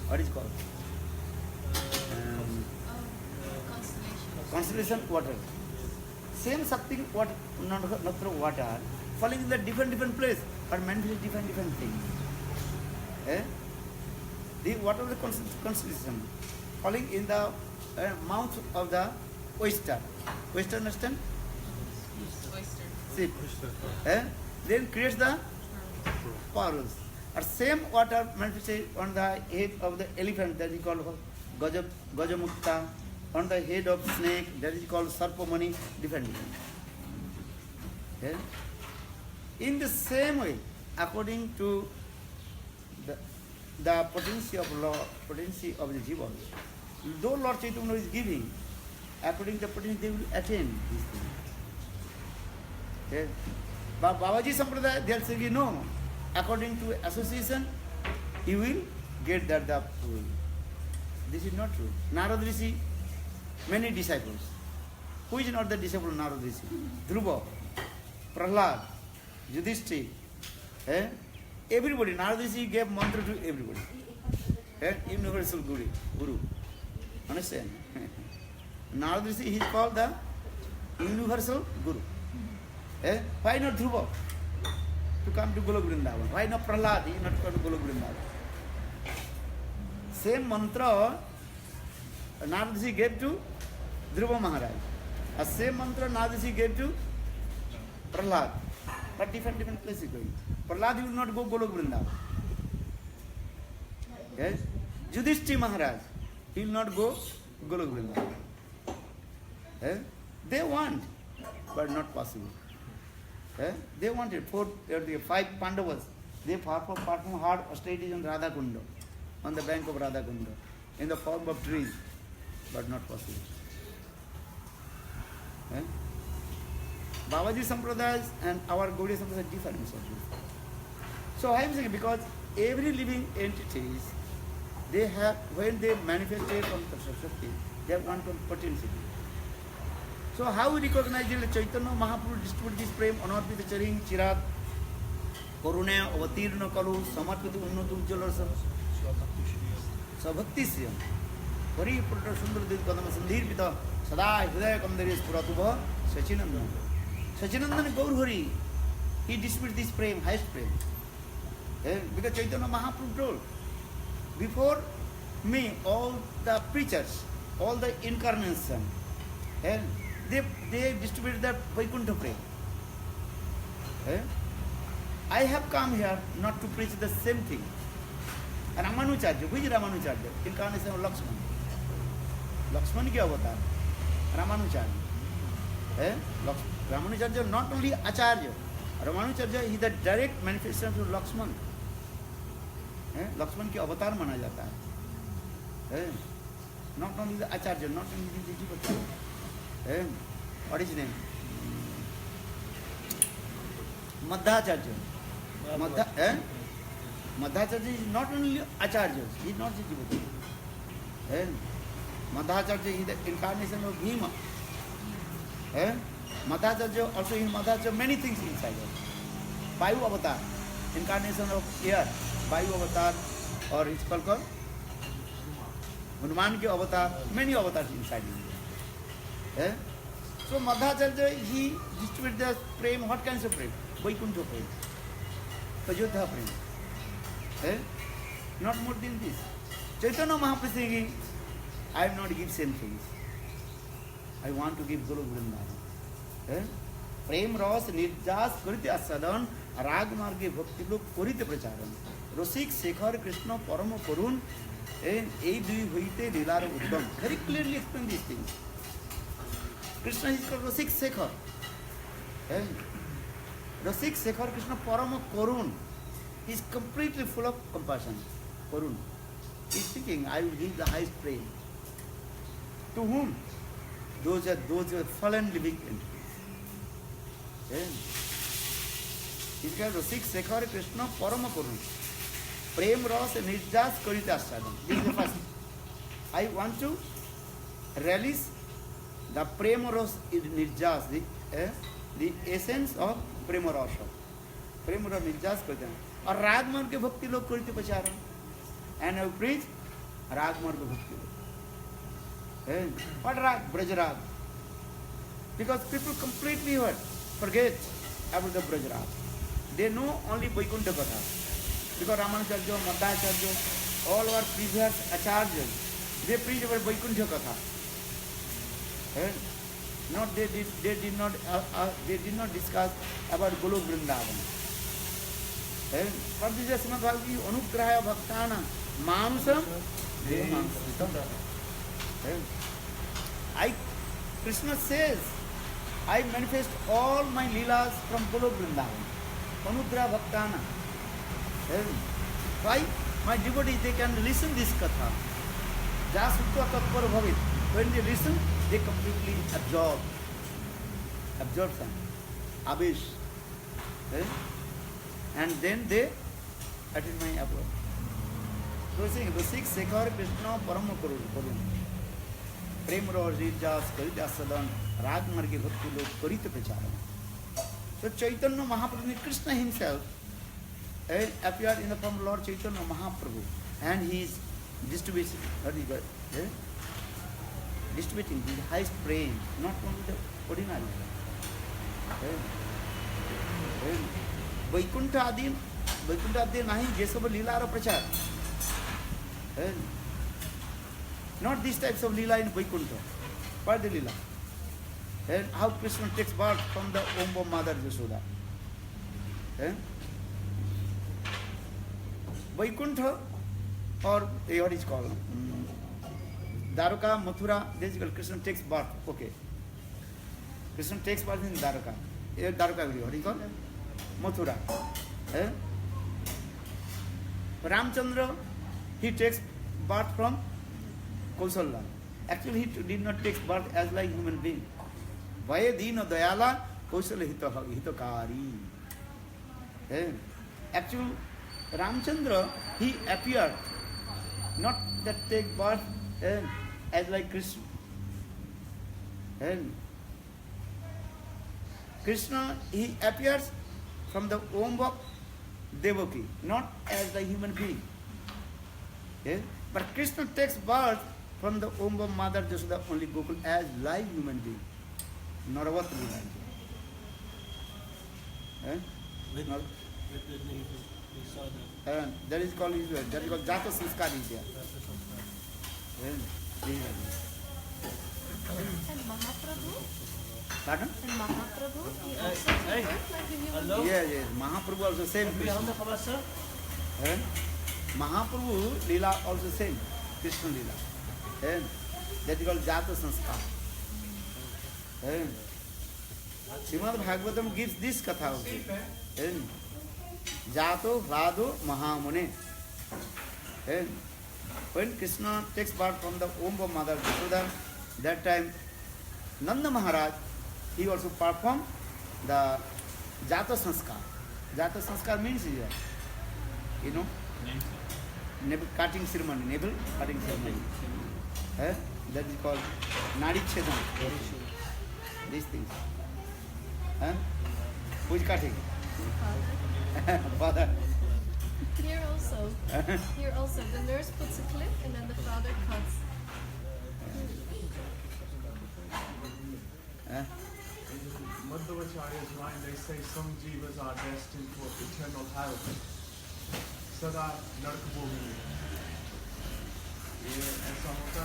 What is called? Constellation water. Same Sattvik water, Nakshatra water, falling in the different place. but manifest different things. What was the constitution? Falling in the mouth of the oyster. Oyster, understand? Oyster. Ship. Then creates the pearls. Or same water manifested on the head of the elephant, that is called Gajamukta. On the head of snake, that is called Sarpamani, different. In the same way, according to the potency of law, potency of the jiva, though Lord Chaitanya is giving, according to the potency they will attain these things. But Babaji Sampradaya, they are saying no. According to association, you will get that the rule. This is not true. Narad Rishi, many disciples. Who is not the disciple of Narad Rishi? Dhruva, Prahlad, Yudhishthira. Everybody. Narad Rishi gave mantra to everybody. Universal Guru. Understand? Narad Rishi is called the universal Guru. Why not Dhruva? To come to Golok Vrindavan. Why not Prahlad? He not come to Golok Vrindavan. Same mantra Narad Rishi gave to Dhruva Maharaj. A same mantra Narad Rishi gave to Prahlad. But different places going. Prahlad will not go Golok Vrindavan. Yes? Yudhishthira Maharaj, he will not go Golok Vrindavan. Yes? They want, but not possible. They wanted 5 Pandavas. They performed hard austerities on Radha Kunda, on the bank of Radha Kunda, in the form of trees, but not possible. Babaji Sampradaya and our Gaudiya Sampradaya are different. So I am saying, because every living entities, they have, when they manifested from Shakti, they have one potency. So how we recognize that Chaitanya Mahaprabhu distributed this prem, Anarpita Charing, Chirat, Karuna, Avatirna Kalu, Samarpita Unnatu Ujjalarsa, Sabhakti Sriyam, Pari Purata Sundar Dil Kadama Sandhir Pita, Sadai Hidaya Kamdaris Puratubha, Sachinandan. Sachinandan Gaurhari, he distributed this prem, highest prem. Because Chaitanya Mahaprabhu told, before me, all the preachers, all the incarnation, they distributed that Vaikuntha prem. I have come here not to preach the same thing. And Ramanujarya, who is Ramanujarya? Incarnation of Lakshman. Lakshman ki avatar? Ramanujarya. Ramanujarya not only Acharya. Ramanujarya is the direct manifestation of Lakshman. Lakshman ki avatar mana jata hai. Not only the Acharya, not only the Jivata. What is his name? Madhacharya. Madhacharya is not only Acharya, he is not the Jivata. Madhacharya is the incarnation of Bhima. Madhacharya, also in Madhacharya, many things inside. Vayu avatar, incarnation of air. Vayu avatar, or it's called Hanuman ki avatar, many avatars inside him. So Madhacharya, he distributed the prem, what kinds of prem? Vaikuntha prem, Ajodhya prem. Not more than this. Chaitanya Mahaprabhu saying, I have not give same things. I want to give Golok Vrindavan. Prem ras nirjas karite asadan, rag marge bhakti lok korite pracharan. Rosik Shekhar Krishna Parama Karun, and ei dui hoite lilar uddam. Very clearly explain these things. Krishna is called Rosik Shekhar. Rosik Shekhar Krishna Parama Karun. He is completely full of compassion. Karun. He is thinking, I will give the highest praise. To whom? Those are fallen living entities. He is called Rosik Shekhar Krishna Parama Karun. Prem Ras Nirjas Karita Asadam. This is the first. I want to relish the Prem Ras Nirjas, the essence of Prem Rasa. Prem Ras Nirjas Karita. Or Ragmar ke bhakti log karite pacharan. And I will preach Ragmar ke bhakti log. What Rag? Braj-Rag. Because people completely forget about the Braj-Rag. they know only Vaikuntha Katha. Because Ramanacharya, Madhacharya, all our previous acharyas, they preach about Vaikuntha Katha. Not they did not discuss about Golok Vrindavan. But this is Srimad Bhagavad Gita, Anugrahaya Bhaktana Manusam Devamanusam. Krishna says, I manifest all my leelas from Golok Vrindavan. Anugraha Bhaktana. Why? My devotees, they can listen this katha. Jasutva tatpar bhavit. When they listen, they completely absorb. Absorption. Abish. And then they attain my approach. So saying, Rasik Sekhar Krishna Parama Karun. Prem Rajit Jas Karita Sadan Ragmar ke Bhakti Lok Karita Pracharan. So Chaitanya Mahaprabhu, Krishna himself, appeared in the form of Lord Chaitanya Mahaprabhu, and he is distributing the highest praying, not only the ordinary. Vaikuntha Adi nahi jesab leela or prachar. Not these types of leela in Vaikuntha, but the leela. And how Krishna takes birth from the womb of Mother Yashoda. Vaikuntha, or what is called Dwarka, Mathura, this is called Krishna takes birth. Okay. Krishna takes birth in Dwarka. Dwarka, what is called? Mathura. Ramchandra, he takes birth from Kausalya. Actually, he did not take birth as like human being. Vaya Dina Dayala Kausalya Hitakari. Actually, Ramchandra, he appeared, not that take birth as like Krishna. Krishna, he appears from the womb of Devaki, not as the human being. But Krishna takes birth from the womb of Mother Yashoda, only Gokul, as live human being. Naravat Lila. That is called Jata Sanskar is there. And Mahaprabhu? Pardon? And Mahaprabhu, he also appeared like a human Hello? Yes. Mahaprabhu also same Krishna. Mahaprabhu Leela also same. Krishna Leela. That is called Jata Sanskar. Srimad Bhagavatam gives this katha also. Jato Hlado Mahamune. When Krishna takes birth from the womb of Mother Yashoda, that time Nanda Maharaj, he also performed the Jata Sanskar. Jata Sanskar means, navel cutting ceremony, navel cutting ceremony. That is called Nadi Chedan. These things. Who is cutting? Father. Here also, the nurse puts a clip and then the father cuts. Madhvacharya's line, they say some jivas are destined for eternal hell. Sada narkabhumi. ये ऐसा होता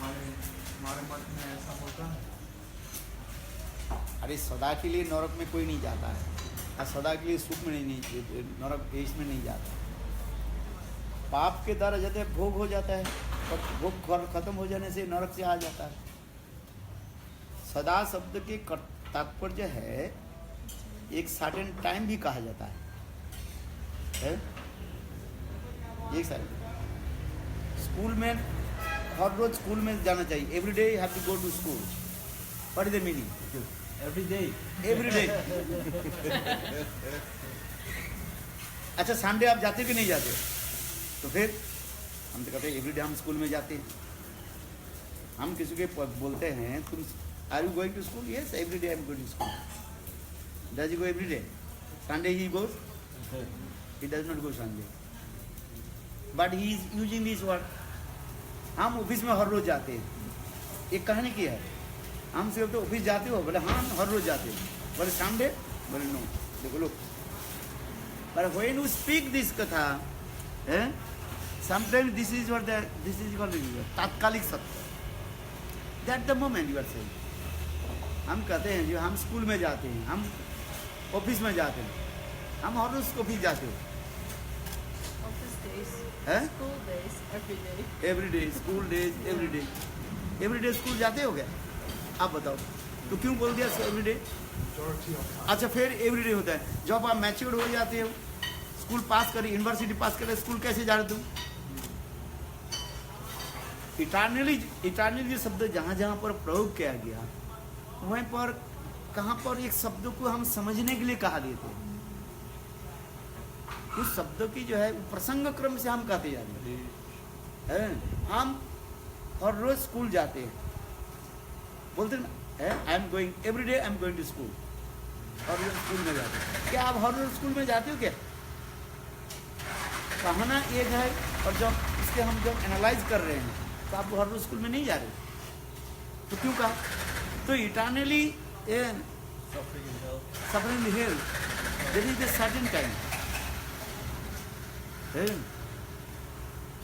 हमारे मत में ऐसा होता है? अरे सदा के लिए नरक में कोई नहीं जाता है, और सदा के लिए सुख में नहीं नरक इसमें नहीं जाता। पाप के द्वारा जाते भोग हो जाता है, और भोग खत्म हो जाने से नरक से आ जाता है। सदा शब्द के तात्पर्य है एक सर्टेन टाइम भी कहा जाता है? एक साइड स्कूल में हर रोज स्कूल में जाना चाहिए। Every day have to go to school. What is the meaning? Every day. Every day. अच्छा, संडे आप जाते कि नहीं जाते? तो फिर हम तो कहते हैं एवरी डे हम स्कूल में जाते हैं। हम किसी के बोलते हैं तुम are you going to school? Yes, every day I am going to school. Does he go every day? Sunday he goes? He does not go Sunday, but he is using this word. हम office में हर रोज जाते हैं। एक कहानी की है, हम सिर्फ तो ऑफिस जाते हो? बोले हाँ हर रोज जाते हैं। बोले संडे? बोले नो। देखो लोग But when you speak this katha, sometimes this is called तात्कालिक सत्य. That the moment you are saying. हम कहते हैं जो हम स्कूल में जाते हैं, हम ऑफिस में जाते हैं, हम हॉरोस्कोप जाते हैं. Office days, हैं? school days, every day. Every day school days every day school जाते हो क्या? आप बताओ तो क्यों बोल दिया every day? Majority of time. अच्छा फिर एवरी डे होता है. जब आप मैच्योर हो जाते हो, स्कूल पास करे, यूनिवर्सिटी पास करे, स्कूल कैसे जा रहे तुम? इटर्नली जो शब्द जहाँ जहाँ पर प्रयोग किया गया वहीं पर कहाँ पर एक शब्द को हम समझने के लिए कहा देते हैं. उस शब्द की जो है प्रसंग क्रम से हम कहते जाते हैं. हम हर रोज स्कूल जाते हैं, बोलते हैं I am going every day, I am going to school. और रोज स्कूल में जाते हैं. क्या आप हर रोज स्कूल में जाते हो क्या? कहना एक है और जब इसके हम जब एनालाइज कर रहे हैं तो आप हर रोज स्कूल में नहीं जा रहे. तो क्यों कहा? तो eternally Suffering in hell. suffering in hell, there is a certain time.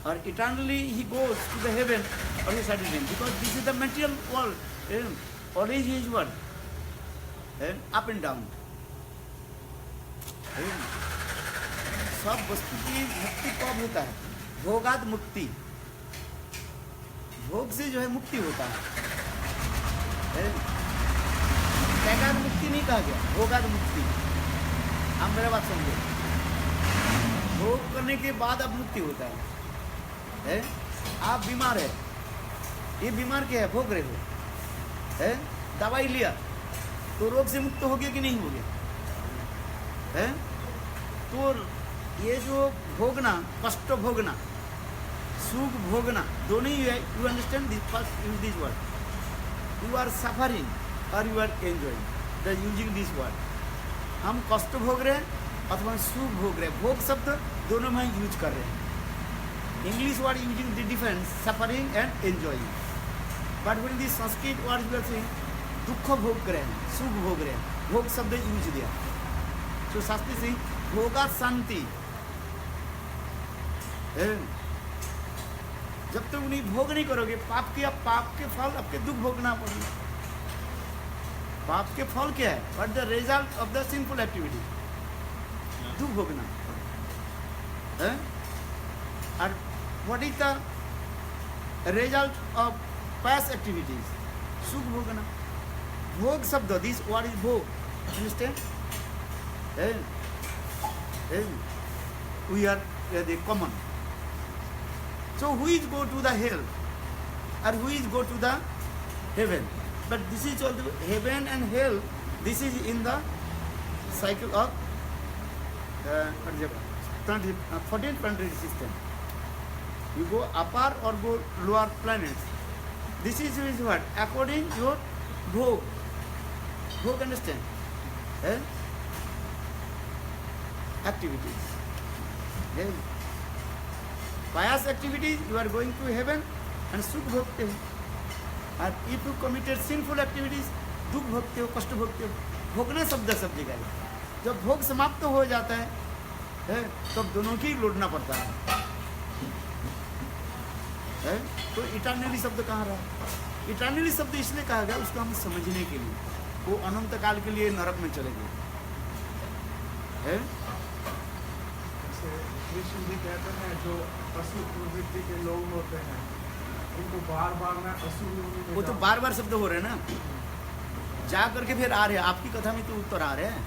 Or eternally he goes to the heaven or a certain time, because this is the material world. Always his world. Up and down. सब वस्तु की मुक्ति कब होता है? भोगाद मुक्ति. भोग से जो है मुक्ति होता है. त्यागाद मुक्ति नहीं कहा गया, भोगाद मुक्ति. आप मेरा बात समझो. भोग करने के बाद अब मुक्ति होता है. आप बीमार है, ये बीमार क्या है? भोग रहे हो. दवाई लिया तो रोग से मुक्त हो गया कि नहीं हो गया? तो ये जो भोगना, कष्ट भोगना, सुख भोगना, दोनों ही है. You understand this first use this word. You are suffering और you are enjoying the using this word. हम कष्ट भोग रहे हैं अथवा सुख भोग रहे हैं. भोग शब्द दोनों में यूज कर रहे हैं. English word using the difference suffering and enjoying. But when this Sanskrit word you are saying दुख भोग रहे हैं, सुख भोग रहे हैं, भोग शब्द यूज दिया. तो शास्त्री से भोगा शांति. जब तक उन्हें भोग नहीं करोगे, पाप किया, पाप के फल आपके दुख भोगना पड़ेगा. पाप के फल क्या है? What the result of the sinful activity? दुख भोगना. और what is the result of past activities? सुख भोगना. भोग शब्द, दिस वर्ड इज भोग. Understand? We are the common. So who is go to the hell or who is go to the heaven? But this is all the heaven and hell. This is in the cycle of 14th planetary system. You go upper or go lower planets. This is what? According your bhog. Bhog, understand? Activities. Pious activities, you are going to heaven and सुख भोगते हो. और if you committed sinful activities, दुख भोगते हो, कष्ट भोगते हो. भोगना शब्द सब जगह है. जब भोग समाप्त हो जाता है तब दोनों की लौटना पड़ता है. तो इटर्नली शब्द कहाँ रहा? इटर्नली शब्द इसलिए कहा गया उसको हम समझने के लिए. वो अनंत काल के लिए नरक में चले गए. कृष्ण जी कहते हैं जो असुर प्रवृत्ति के लोग होते हैं उनको बार बार मैं असुर योनि में वो तो बार बार शब्द हो रहे हैं ना. जा करके फिर आ रहे हैं. आपकी कथा में तो उत्तर आ रहे हैं.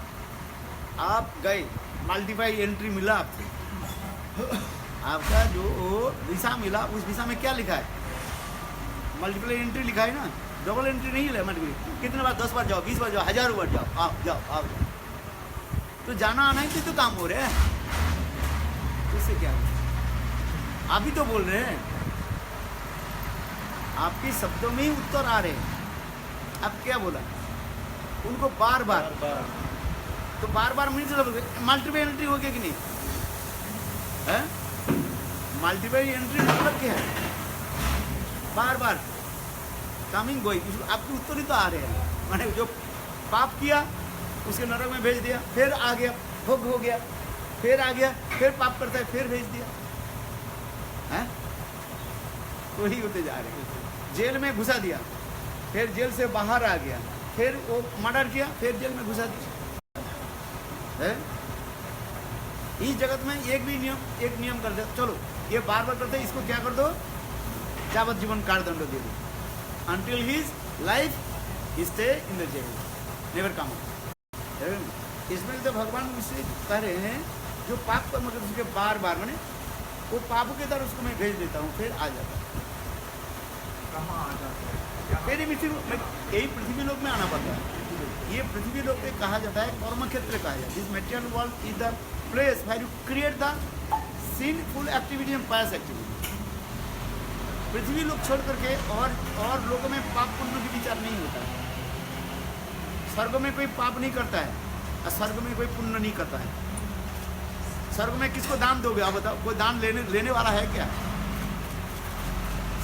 आप गए, मल्टीप्लाई एंट्री मिला आपको. आपका जो दिशा मिला उस दिशा में क्या लिखा है? मल्टीप्लाई एंट्री लिखा है ना. डबल एंट्री नहीं है. मल्टीप्लाई कितने बार? 10 बार जाओ, 20 बार जाओ, 1000 बार जाओ. आप जाओ. तो जाना आना ही तो काम हो रहे हैं. उससे क्या है? आप ही तो बोल रहे हैं. आपके शब्दों में ही उत्तर आ रहे हैं. अब क्या बोला? उनको बार बार. तो बार बार मल्टीपल एंट्री हो गया कि नहीं? मल्टीपल एंट्री मतलब क्या है? बार बार कमिंग गोइंग. आपके उत्तर ही तो आ रहे हैं. मैंने जो पाप किया उसके नरक में भेज दिया, फिर आ गया, भोग हो गया. फिर आ गया, फिर पाप करता है, फिर भेज दिया है। वही होते जा रहे हैं। जेल में घुसा दिया, फिर जेल से बाहर आ गया, फिर वो मर्डर किया, फिर जेल में घुसा दिया है। इस जगत में एक नियम कर दे, चलो ये बार बार करते, इसको क्या कर दो, जावत जीवन कारादंड दे दो, until his life he stay in the jail, never come out। इसमें तो भगवान उससे कह रहे हैं जो पाप पर मतलब उसके बार बार मैंने वो पाप के तरह उसको मैं भेज देता हूँ, फिर आ जाता है। कहाँ आ जाता है? फिर यही पृथ्वी लोक में आना पड़ता है। ये पृथ्वी लोक में कहा जाता है, कर्म क्षेत्र कहा जाता है। This material world is the place where you create the sinful activity and pious activity. पृथ्वी लोक छोड़ करके और लोगों में पाप पुण्य की विचार नहीं होता है। स्वर्ग में कोई पाप नहीं करता है और स्वर्ग में कोई पुण्य नहीं करता है। स्वर्ग में किसको दान दोगे आप बताओ? कोई दान लेने वाला है क्या?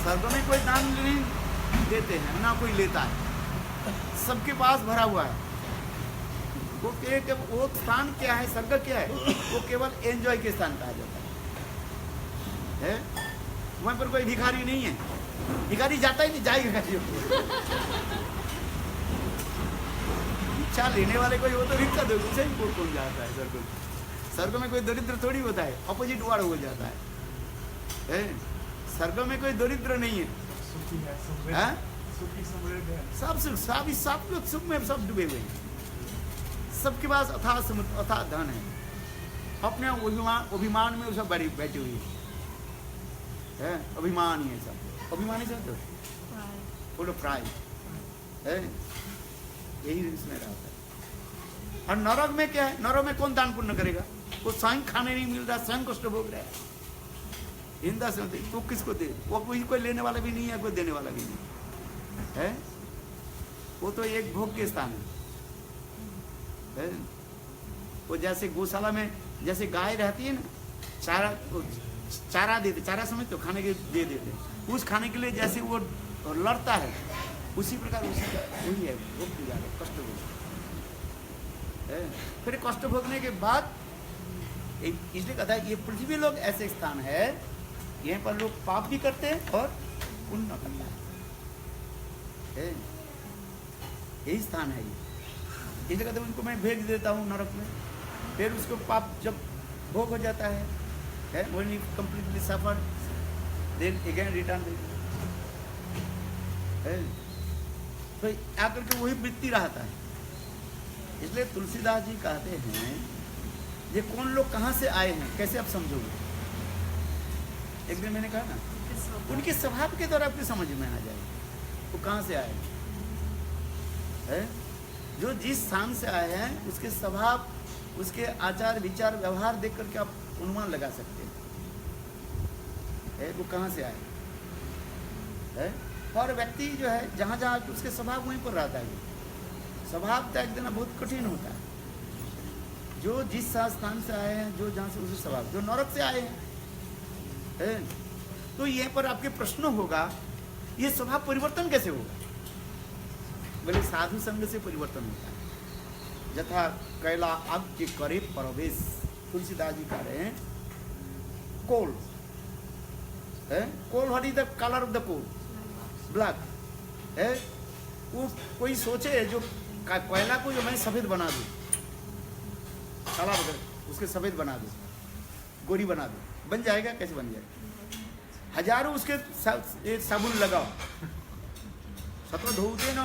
स्वर्ग में कोई दान नहीं देते हैं, ना कोई लेता है, सबके पास भरा हुआ है। वो स्थान क्या है, स्वर्ग क्या है? वो केवल एंजॉय के स्थान कहा जाता है। वहाँ पर कोई भिखारी नहीं है, भिखारी जाता ही नहीं, जाएगा भिक्षा लेने वाले कोई हो तो भिक्षा दो, उसे ही कौन जाता है स्वर्ग में? स्वर्ग में कोई दरिद्र थोड़ी होता है, अपोजिट वार्ड हो जाता है। स्वर्ग में कोई दरिद्र नहीं है, सुखी है, समृद्ध है? सुखी समृद्ध है, सब सुख, सब लोग सुख में सब डूबे हुए हैं। सबके पास अथाह धन है, अपने अभिमान में सब बैठी हुई है। अभिमानी है सब, अभिमानी सब तो फुल ऑफ प्राइड है, यही इसमें रहता है। और नरक में क्या है? नरक में कौन दान पुण्य करेगा? वो स्वयं खाने नहीं मिल रहा, स्वयं कष्ट भोग रहा है। हिंदा से तो किसको दे? वो कोई लेने वाला भी नहीं है, कोई देने वाला भी नहीं है। वो तो एक भोग के स्थान है। वो जैसे गौशाला में जैसे गाय रहती है ना, चारा देते, चारा समझ तो खाने के दे देते, उस खाने के लिए जैसे वो लड़ता है, उसी प्रकार उसी का वही है, भोग की जा रहा है, कष्ट भोग। फिर कष्ट भोगने के बाद इसलिए कहता है ये पृथ्वी लोग ऐसे स्थान है, यहाँ पर लोग पाप भी करते हैं और पुण्य करता है। यही स्थान है ये, इसलिए कहते हैं उनको मैं भेज देता हूँ नरक में। फिर उसको पाप जब भोग हो जाता है, when you completely suffer, then again return है। तो आकर के वही वृत्ति रहता है। इसलिए तुलसीदास जी कहते हैं ये कौन लोग कहाँ से आए हैं, कैसे आप समझोगे? एक दिन मैंने कहा ना, उनके स्वभाव के द्वारा आपकी समझ में आ जाए वो कहाँ से आए हैं। जो जिस स्थान से आए हैं उसके स्वभाव, उसके आचार विचार व्यवहार देख करके आप अनुमान लगा सकते हैं वो कहाँ से आए है। और व्यक्ति जो है जहाँ जहाँ उसके स्वभाव वहीं पर रहता है। स्वभाव त्याग देना बहुत कठिन होता है। जो जिस स्थान से आए हैं, जो जहाँ से उसी स्वभाव, जो नरक से आए हैं, तो ये पर आपके प्रश्न होगा ये स्वभाव परिवर्तन कैसे होगा? बोले साधु संग से परिवर्तन होता है। यथा कैला आग के करे प्रवेश, तुलसीदास जी कह रहे हैं कोल है, coal what is the colour of the coal? Black है। वो कोई सोचे जो कोयला को जो मैं सफेद बना दूं, काला बदल उसके सफेद बना दूं, गोरी बना दूं, बन जाएगा? कैसे बन जाएगा? हजारों उसके साबुन लगाओ, सत धोते न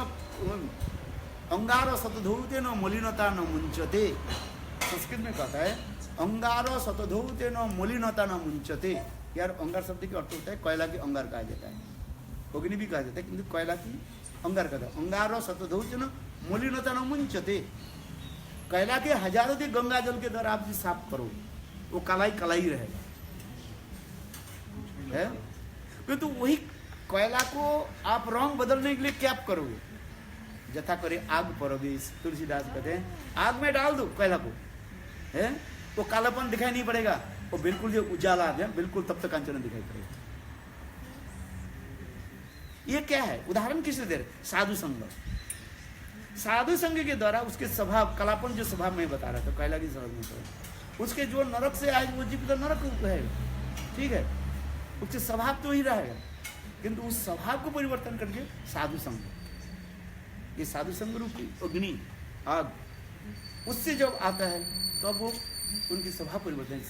अंगारो सत धोते न मलिनता न मुंचते। संस्कृत में कहता है अंगारो सत धोते न मलिनता न मुंचते। यार अंगार शब्द का अर्थ होता है कोयला की अंगार कहा जाता है, अग्नि भी कहा जाता है, किंतु कोयला की अंगार कहता है। अंगारो सत धोते न मलिनता न मुंचते। कोयला के हजारों के गंगा जल के द्वारा आप साफ करो, वो कलाई कलाई रहेगा है। किंतु वही कोयला को आप रंग बदलने के लिए क्या करोगे? जथा करे आग परवेश, तुलसीदास कहते हैं आग में डाल दो कोयला को, है वो कालापन दिखाई नहीं पड़ेगा, वो बिल्कुल जो उजाला है बिल्कुल तब तक कांचन दिखाई पड़ेगा। ये क्या है? उदाहरण किसने दे रहे? साधु संग। साधु संग के द्वारा उसके स्वभाव, कलापन जो स्वभाव में बता रहा था, कोयला की स्वभाव में उसके जो नरक से आए वो जीव तो नरक रहेगा, ठीक है, उसके स्वभाव तो वही रहेगा, किंतु उस स्वभाव को परिवर्तन करके साधु संग, ये साधु संग रूपी अग्नि आग, उससे जब आता है तब तो वो उनकी स्वभाव परिवर्तन।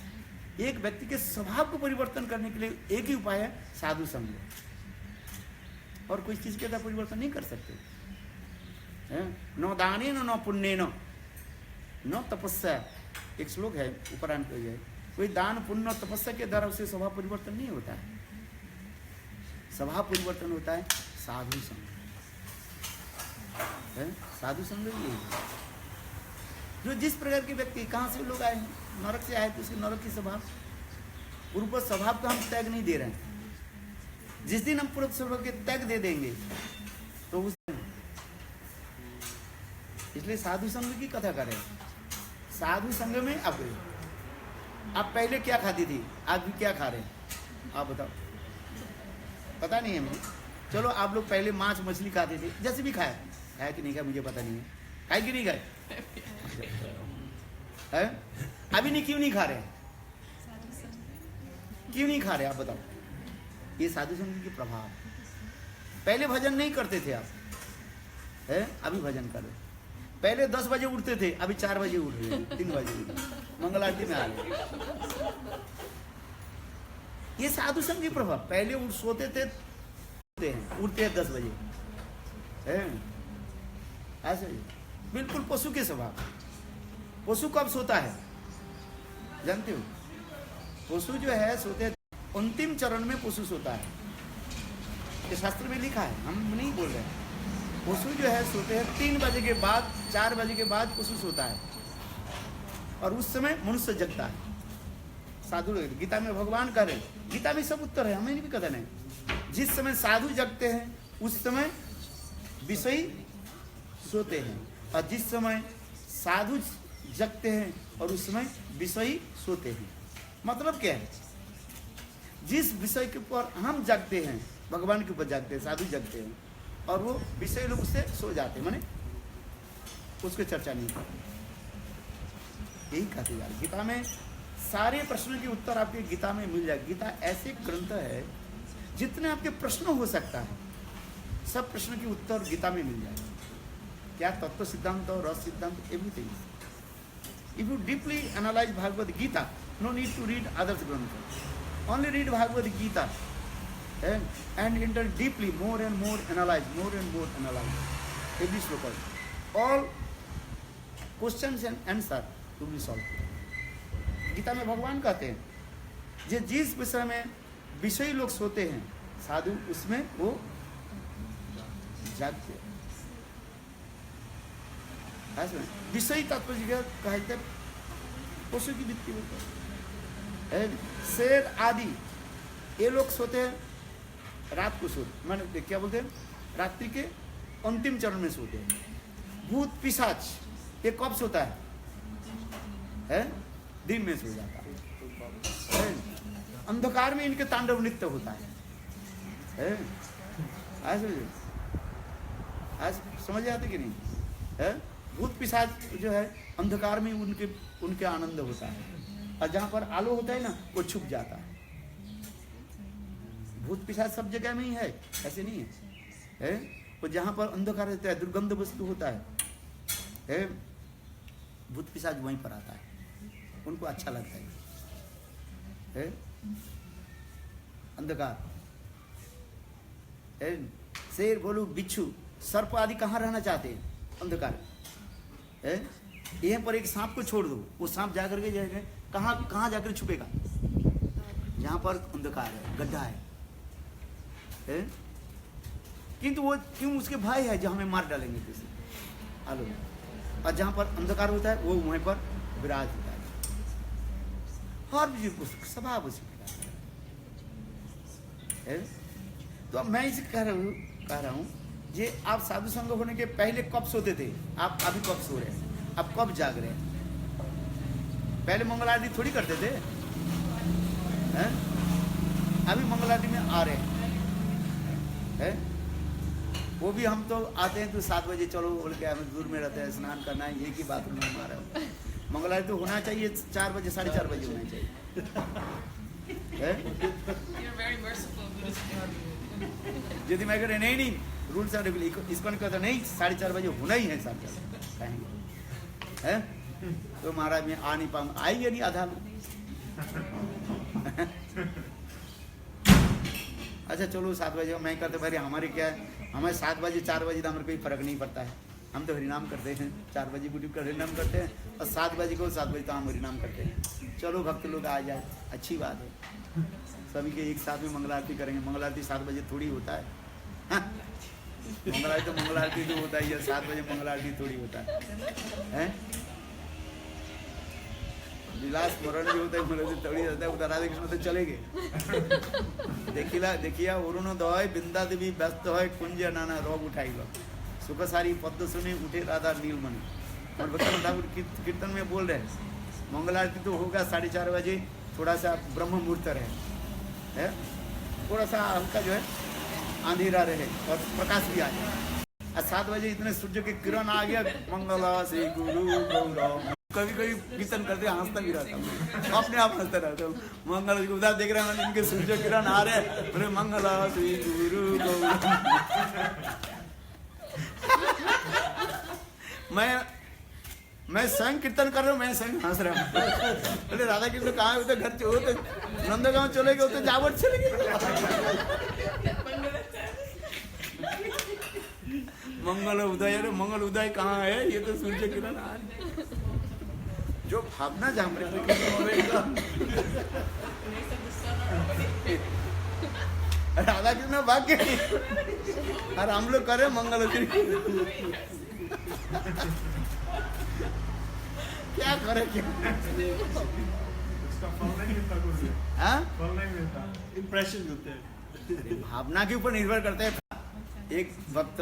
एक व्यक्ति के स्वभाव को परिवर्तन करने के लिए एक ही उपाय है साधु संग, और कोई चीज के द्वारा परिवर्तन नहीं कर सकते। न दाने न पुण्य न तपस्या, एक श्लोक है उपरांत है, कोई दान पुण्य तपस्या के द्वारा उससे स्वभाव परिवर्तन नहीं होता है। स्वभाव परिवर्तन होता है साधु संग, साधु संग ये जो जिस प्रकार के व्यक्ति, कहाँ से लोग आए हैं, नरक से आए, तो उसके नरक की स्वभाव, पूर्व स्वभाव को हम त्याग नहीं दे रहे हैं। जिस दिन हम पूर्व स्वभाव के त्याग दे देंगे तो उस, इसलिए साधु संग की कथा करें। साधु संग में आप पहले क्या खाती थी, आज भी क्या खा रहे हैं, आप बताओ। पता नहीं है मुझे, चलो आप लोग पहले मांस मछली खाते थे, जैसे भी खाया कि नहीं खाया मुझे पता नहीं है, खाए कि नहीं खाए है? अभी नहीं, क्यों नहीं खा रहे, क्यों नहीं खा रहे आप बताओ। ये साधु संग की प्रभाव। पहले भजन नहीं करते थे आप, है? अभी भजन कर रहे। पहले 10 बजे उठते थे, अभी 4 बजे उठ रहे हैं, 3 बजे उठ रहे, मंगल आरती में आ गए। ये साधु संग की प्रभाव। पहले सोते थे, उठते हैं 10 बजे, है ऐसे बिल्कुल पशु के स्वभाव। पशु कब सोता है जानते हो? पशु जो है सोते अंतिम चरण में पशु सोता है, ये शास्त्र में लिखा है, हम नहीं बोल रहे हैं। पशु जो है सोते हैं 3 बजे के बाद, 4 बजे के बाद पशु सोता है, और उस समय मनुष्य जगता है। साधु, गीता में भगवान कह रहे, गीता में सब उत्तर है, हमें नहीं भी कथन है। जिस समय साधु जगते हैं उस समय विषयी सोते हैं, और जिस समय साधु जगते हैं और उस समय विषयी सोते हैं। मतलब क्या है? जिस विषय के ऊपर हम जगते हैं, भगवान के ऊपर जगते हैं, साधु जगते हैं, और वो विषय लोग उससे सो जाते हैं, माने उसको चर्चा नहीं करते। यही कहते जा रहे। गीता में सारे प्रश्नों के उत्तर आपके गीता में मिल जाए। गीता ऐसे ग्रंथ है जितने आपके प्रश्न हो सकता है, सब प्रश्न के उत्तर गीता में मिल जाए। क्या तत्व सिद्धांत और रस सिद्धांत, everything. If you deeply analyze Bhagavad Gita, no need to read others grantha. Only read Bhagavad Gita and enter deeply, more and more analyze every sloka. All questions and answer to be solved. Gita में भगवान कहते हैं जे जिस विषय में विषयी लोग सोते हैं, साधु उसमें वो जागते हैं। विषयी तत्व कहते पशु की वृत्ति होती है। शेर आदि ये लोग सोते हैं रात को, सोते माने क्या बोलते हैं, रात्रि के अंतिम चरण में सोते हैं। भूत पिशाच ये कब सोता है? दिन में सो जाता है। अंधकार में इनके तांडव नृत्य होता है। आज समझ आते कि नहीं है? भूत पिशाच जो है अंधकार में उनके आनंद होता है, और जहां पर आलो होता है ना वो छुप जाता है। भूत पिशाच सब जगह में ही है, ऐसे नहीं है? वो जहां पर अंधकार रहता है, दुर्गंध वस्तु होता है, भूत पिशाच वहीं पर आता है, उनको अच्छा लगता है। अंधकार, शेर, भोलू, बिच्छू, सर्प आदि कहाँ रहना चाहते हैं? अंधकार। यहीं पर एक सांप को छोड़ दो, वो सांप जाकर के जाएगा कहाँ जाकर छुपेगा? जहां पर अंधकार है, गड्ढा है। किंतु वो क्यों? उसके भाई है जो हमें मार डालेंगे किसी आलो। और जहां पर अंधकार होता है वो वहीं पर विराज होता है। और भी स्वभाव उसी है। तो मैं इसे कह रहा हूँ ये आप साधु संग होने के पहले कब सोते थे? आप अभी कब सो रहे हैं? आप कब जाग रहे हैं? पहले मंगल आरती थोड़ी करते थे, हैं? अभी मंगल आरती में आ रहे हैं। वो भी हम तो आते हैं तो 7 बजे चलो बोल के, हमें दूर में रहते हैं, स्नान करना है, ये की बात में हमारा मंगल आरती होना चाहिए 4 बजे 4:30 बजे होना चाहिए है? You're very merciful, Buddhist. यदि मैं कह नहीं नहीं रूल्स एंड रेगुलेशन इसको कहता नहीं 4:30 बजे होना ही है 4:30 कहेंगे है तो महाराज में आ नहीं पाऊंगा आएंगे नहीं आधा में अच्छा चलो 7 बजे मैं कहते भाई हमारे क्या है हमें 7 बजे 4 बजे तो हमें कोई फर्क नहीं पड़ता है हम तो हरिनाम करते हैं 4 बजे बुढ़ी का हरिनाम करते हैं और 7 बजे को 7 बजे तो हम हरिनाम करते हैं चलो भक्त लोग आ जाए अच्छी बात है सभी के एक साथ में मंगल आरती करेंगे मंगल आरती 7 बजे थोड़ी होता है हाँ? मंगल आरती तो होता ही है 7 बजे मंगल आरती थोड़ी होता है विलास स्मरण जो होता है मुझे थोड़ी होता है उधर राधे कृष्ण तो चले गए देखिए अरुणोदय बिंदा देवी व्यस्त है कुंज नाना रोग उठाई सुख सारी पद्म सुने उठे राधा नीलमणि और भक्ति ठाकुर कीर्तन में बोल रहे मंगल आरती तो होगा 4:30 बजे थोड़ा सा ब्रह्म मुहूर्त है थोड़ा सा हल्का जो है अंधेरा रहे और प्रकाश भी आ जाए और 7 बजे इतने सूर्य के किरण आ गया मंगला श्री गुरु गौरव कभी कभी कीर्तन करते हंसता भी रहता हूँ अपने आप हंसता रहता हूँ मंगल उधर देख रहे हैं इनके सूर्य किरण आ रहे बोले मंगला श्री गुरु गौरव मैं स्वयं कीर्तन कर रहा हूँ मैं स्वयं हंस रहा हूँ बोले राधा कृष्ण कहाँ है घर होते नंदगांव चले गए होते जावट चले गए मंगल उदय कहाँ है ये तो सूर्य किरण आ रही जो भावना जहाँ राधा कृष्ण भाग्य और हम लोग करे मंगल क्या करे क्या इसका फल नहीं मिलता कुछ हाँ? फल नहीं मिलता Impression मिलते हैं. भावना के ऊपर निर्भर करते हैं एक वक्त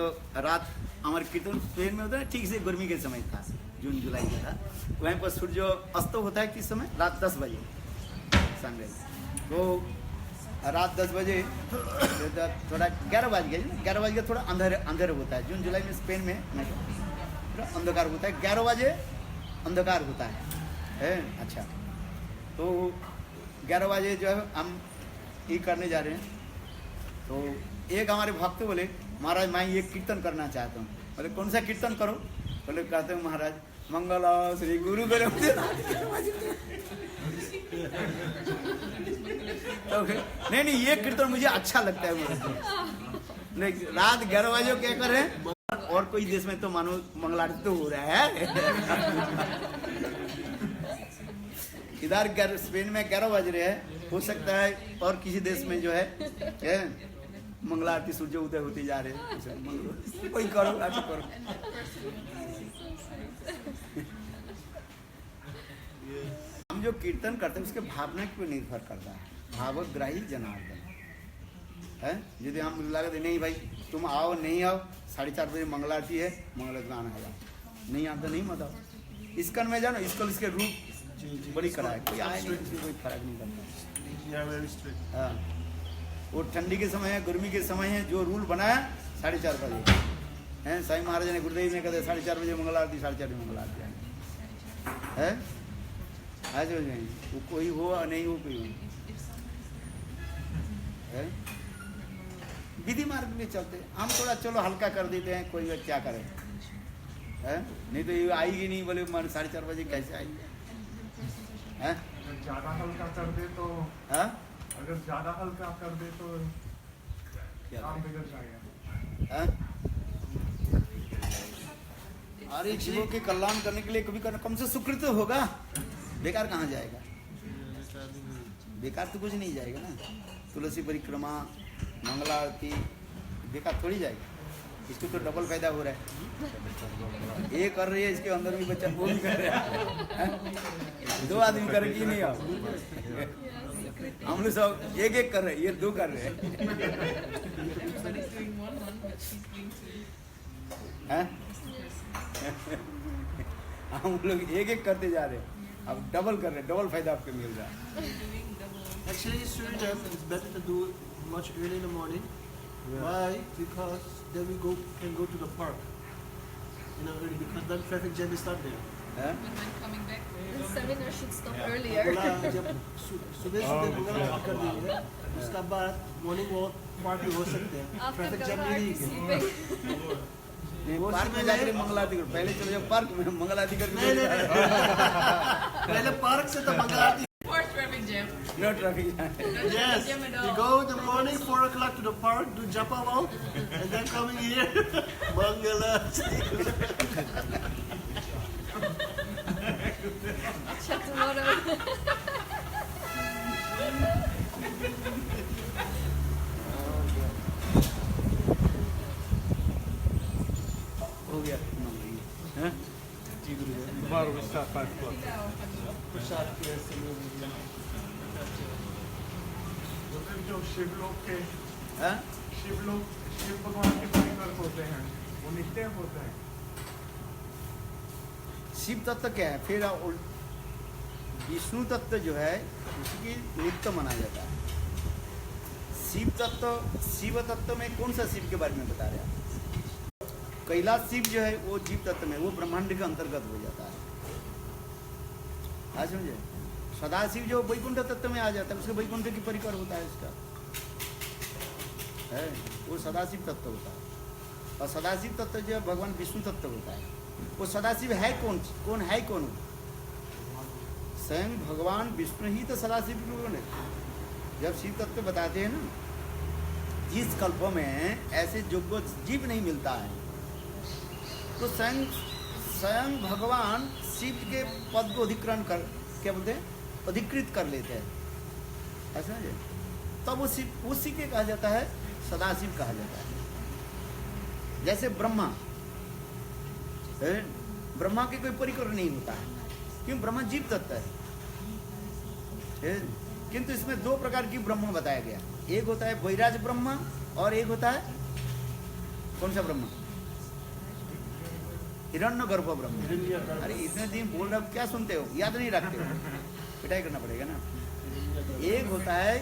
रात हमारे कीर्तन ट्रेन में होता है ठीक से गर्मी के समय था जून जुलाई का था वहीं पर सूर्य अस्त होता है किस समय रात 10 बजे सनराइज तो रात 10 बजे थोड़ा 11 बज गया 11 बज गया थोड़ा अंधेर होता है जून जुलाई में स्पेन में थोड़ा अंधकार होता है 11 बजे अंधकार होता है अच्छा तो 11 बजे जो है हम ये करने जा रहे हैं तो एक हमारे भक्त बोले महाराज मैं ये कीर्तन करना चाहता हूँ बोले कौन सा कीर्तन करो बोले कहते हैं महाराज मंगल श्री गुरु बोले तो नहीं ये कीर्तन मुझे अच्छा लगता है मुझे रात 11 बजे क्या कर रहे हैं और कोई देश में तो मानो मंगलारती तो हो रहा है इधर स्पेन में 11 बज रहे हैं हो सकता है और किसी देश में जो है मंगला आरती सूर्य उदय होते जा रहे हैं कोई करो अच्छा करो हम जो कीर्तन करते हैं उसके भावना पर निर्भर करता है भावग्राही जनार्दन है यदि हम लगे नहीं भाई तुम आओ नहीं आओ 4:30 बजे मंगला आरती है मंगल गाना है नहीं आता नहीं मत आओ इसकन में जानो इसको इसके रूप बड़ी कड़ा है कोई आए नहीं कोई फर्क नहीं पड़ता हाँ वो ठंडी के समय है गर्मी के समय है जो रूल बनाया 4:30 बजे हैं साईं महाराज ने गुरुदेव ने कहते 4:30 बजे मंगल आरती 4:30 बजे मंगल आरती है आज हो जाए वो कोई हो नहीं हो कोई है विधि मार्ग में चलते हम थोड़ा चलो हल्का कर देते हैं कोई क्या करे है नहीं तो ये आएगी नहीं बोले 4:30 बजे कैसे आएगी है ज्यादा हल्का कर दे तो हाँ अगर ज्यादा हल्का कर दे तो काम बिगड़ जाएगा अरे जीवों के कल्याण करने के लिए कभी कम से सुकृत होगा बेकार कहाँ जाएगा बेकार तो कुछ नहीं जाएगा ना तुलसी परिक्रमा मंगला आरती बेकार थोड़ी जाएगा इसको तो डबल फायदा हो रहा है ये कर रही है इसके अंदर भी बच्चा वो भी कर रहा है 2 आदमी करेगी नहीं आप हम लोग सब एक कर रहे हैं ये 2 कर रहे हैं हम लोग एक करते जा रहे हैं अब डबल कर रहे हैं डबल फायदा आपको मिल रहा है Actually, Suriname, it's better to do it much early in the morning. Yeah. Why? Because then we can go to the park. Early because then traffic jam is not there. हाँ? But when coming back, The seminar should stop earlier. Mangla जब सुबह Mangla walk कर देंगे उसका बाद morning walk park में हो सकते हैं After ट्रैफिक Ganga जैम नहीं Aarti रहेगी sleeping. नहीं, वो पार्क में समय जाकर है। मंगल आरती करो। पहले चलो जाओ पार्क में मंगल आरती नहीं करके नहीं नहीं। पहले पार्क से तो मंगला आरती for traffic jam. No traffic No traffic Yes, jam at you all. go in the morning 4 o'clock to the park, do japa walk, and then coming here, Mangala. Chat tomorrow. हो गया हैं? Tomorrow we start 5 o'clock. तो फिर जो शिवलोक के हैं? शिव भगवान के परिकर होते हैं वो नित्य होते हैं। शिव तत्व क्या है? फिर विष्णु तत्व जो है उसकी नित्य माना जाता है। शिव तत्व में कौन सा शिव के बारे में बता रहे हैं? कैलाश शिव जो है वो जीव तत्व में, वो ब्रह्मांड के अंतर्गत हो जाता है। आज समझे? सदाशिव जो वैकुंठ तत्व में आ जाता है, उसके वैकुंठ की परिकर होता है इसका है, वो सदाशिव तत्व होता है। और सदाशिव तत्व जो है भगवान विष्णु तत्व होता है। वो सदाशिव है कौन? कौन है कौन? स्वयं भगवान विष्णु ही तो सदाशिव लोगों ने जब शिव तत्व बताते हैं ना, जिस कल्प में ऐसे योग्य जीव नहीं मिलता है तो स्वयं भगवान शिव के पद को अधिकरण कर, क्या बोलते हैं, अधिकृत कर लेते हैं। ऐसा है, तब उसी के कहा जाता है सदाशिव कहा जाता है। जैसे ब्रह्मा है, ब्रह्मा के कोई परिकर नहीं होता है, क्यों? ब्रह्मा जीव तत्व है। किंतु इसमें दो प्रकार की ब्रह्म बताया गया। एक होता है वैराज ब्रह्मा और एक होता है कौन सा ब्रह्मा? हिरण्यगर्भ ब्रह्म। अरे इतने दिन बोल रहे हो, क्या सुनते हो? याद नहीं रखते हो? पिटाई करना पड़ेगा ना। एक होता है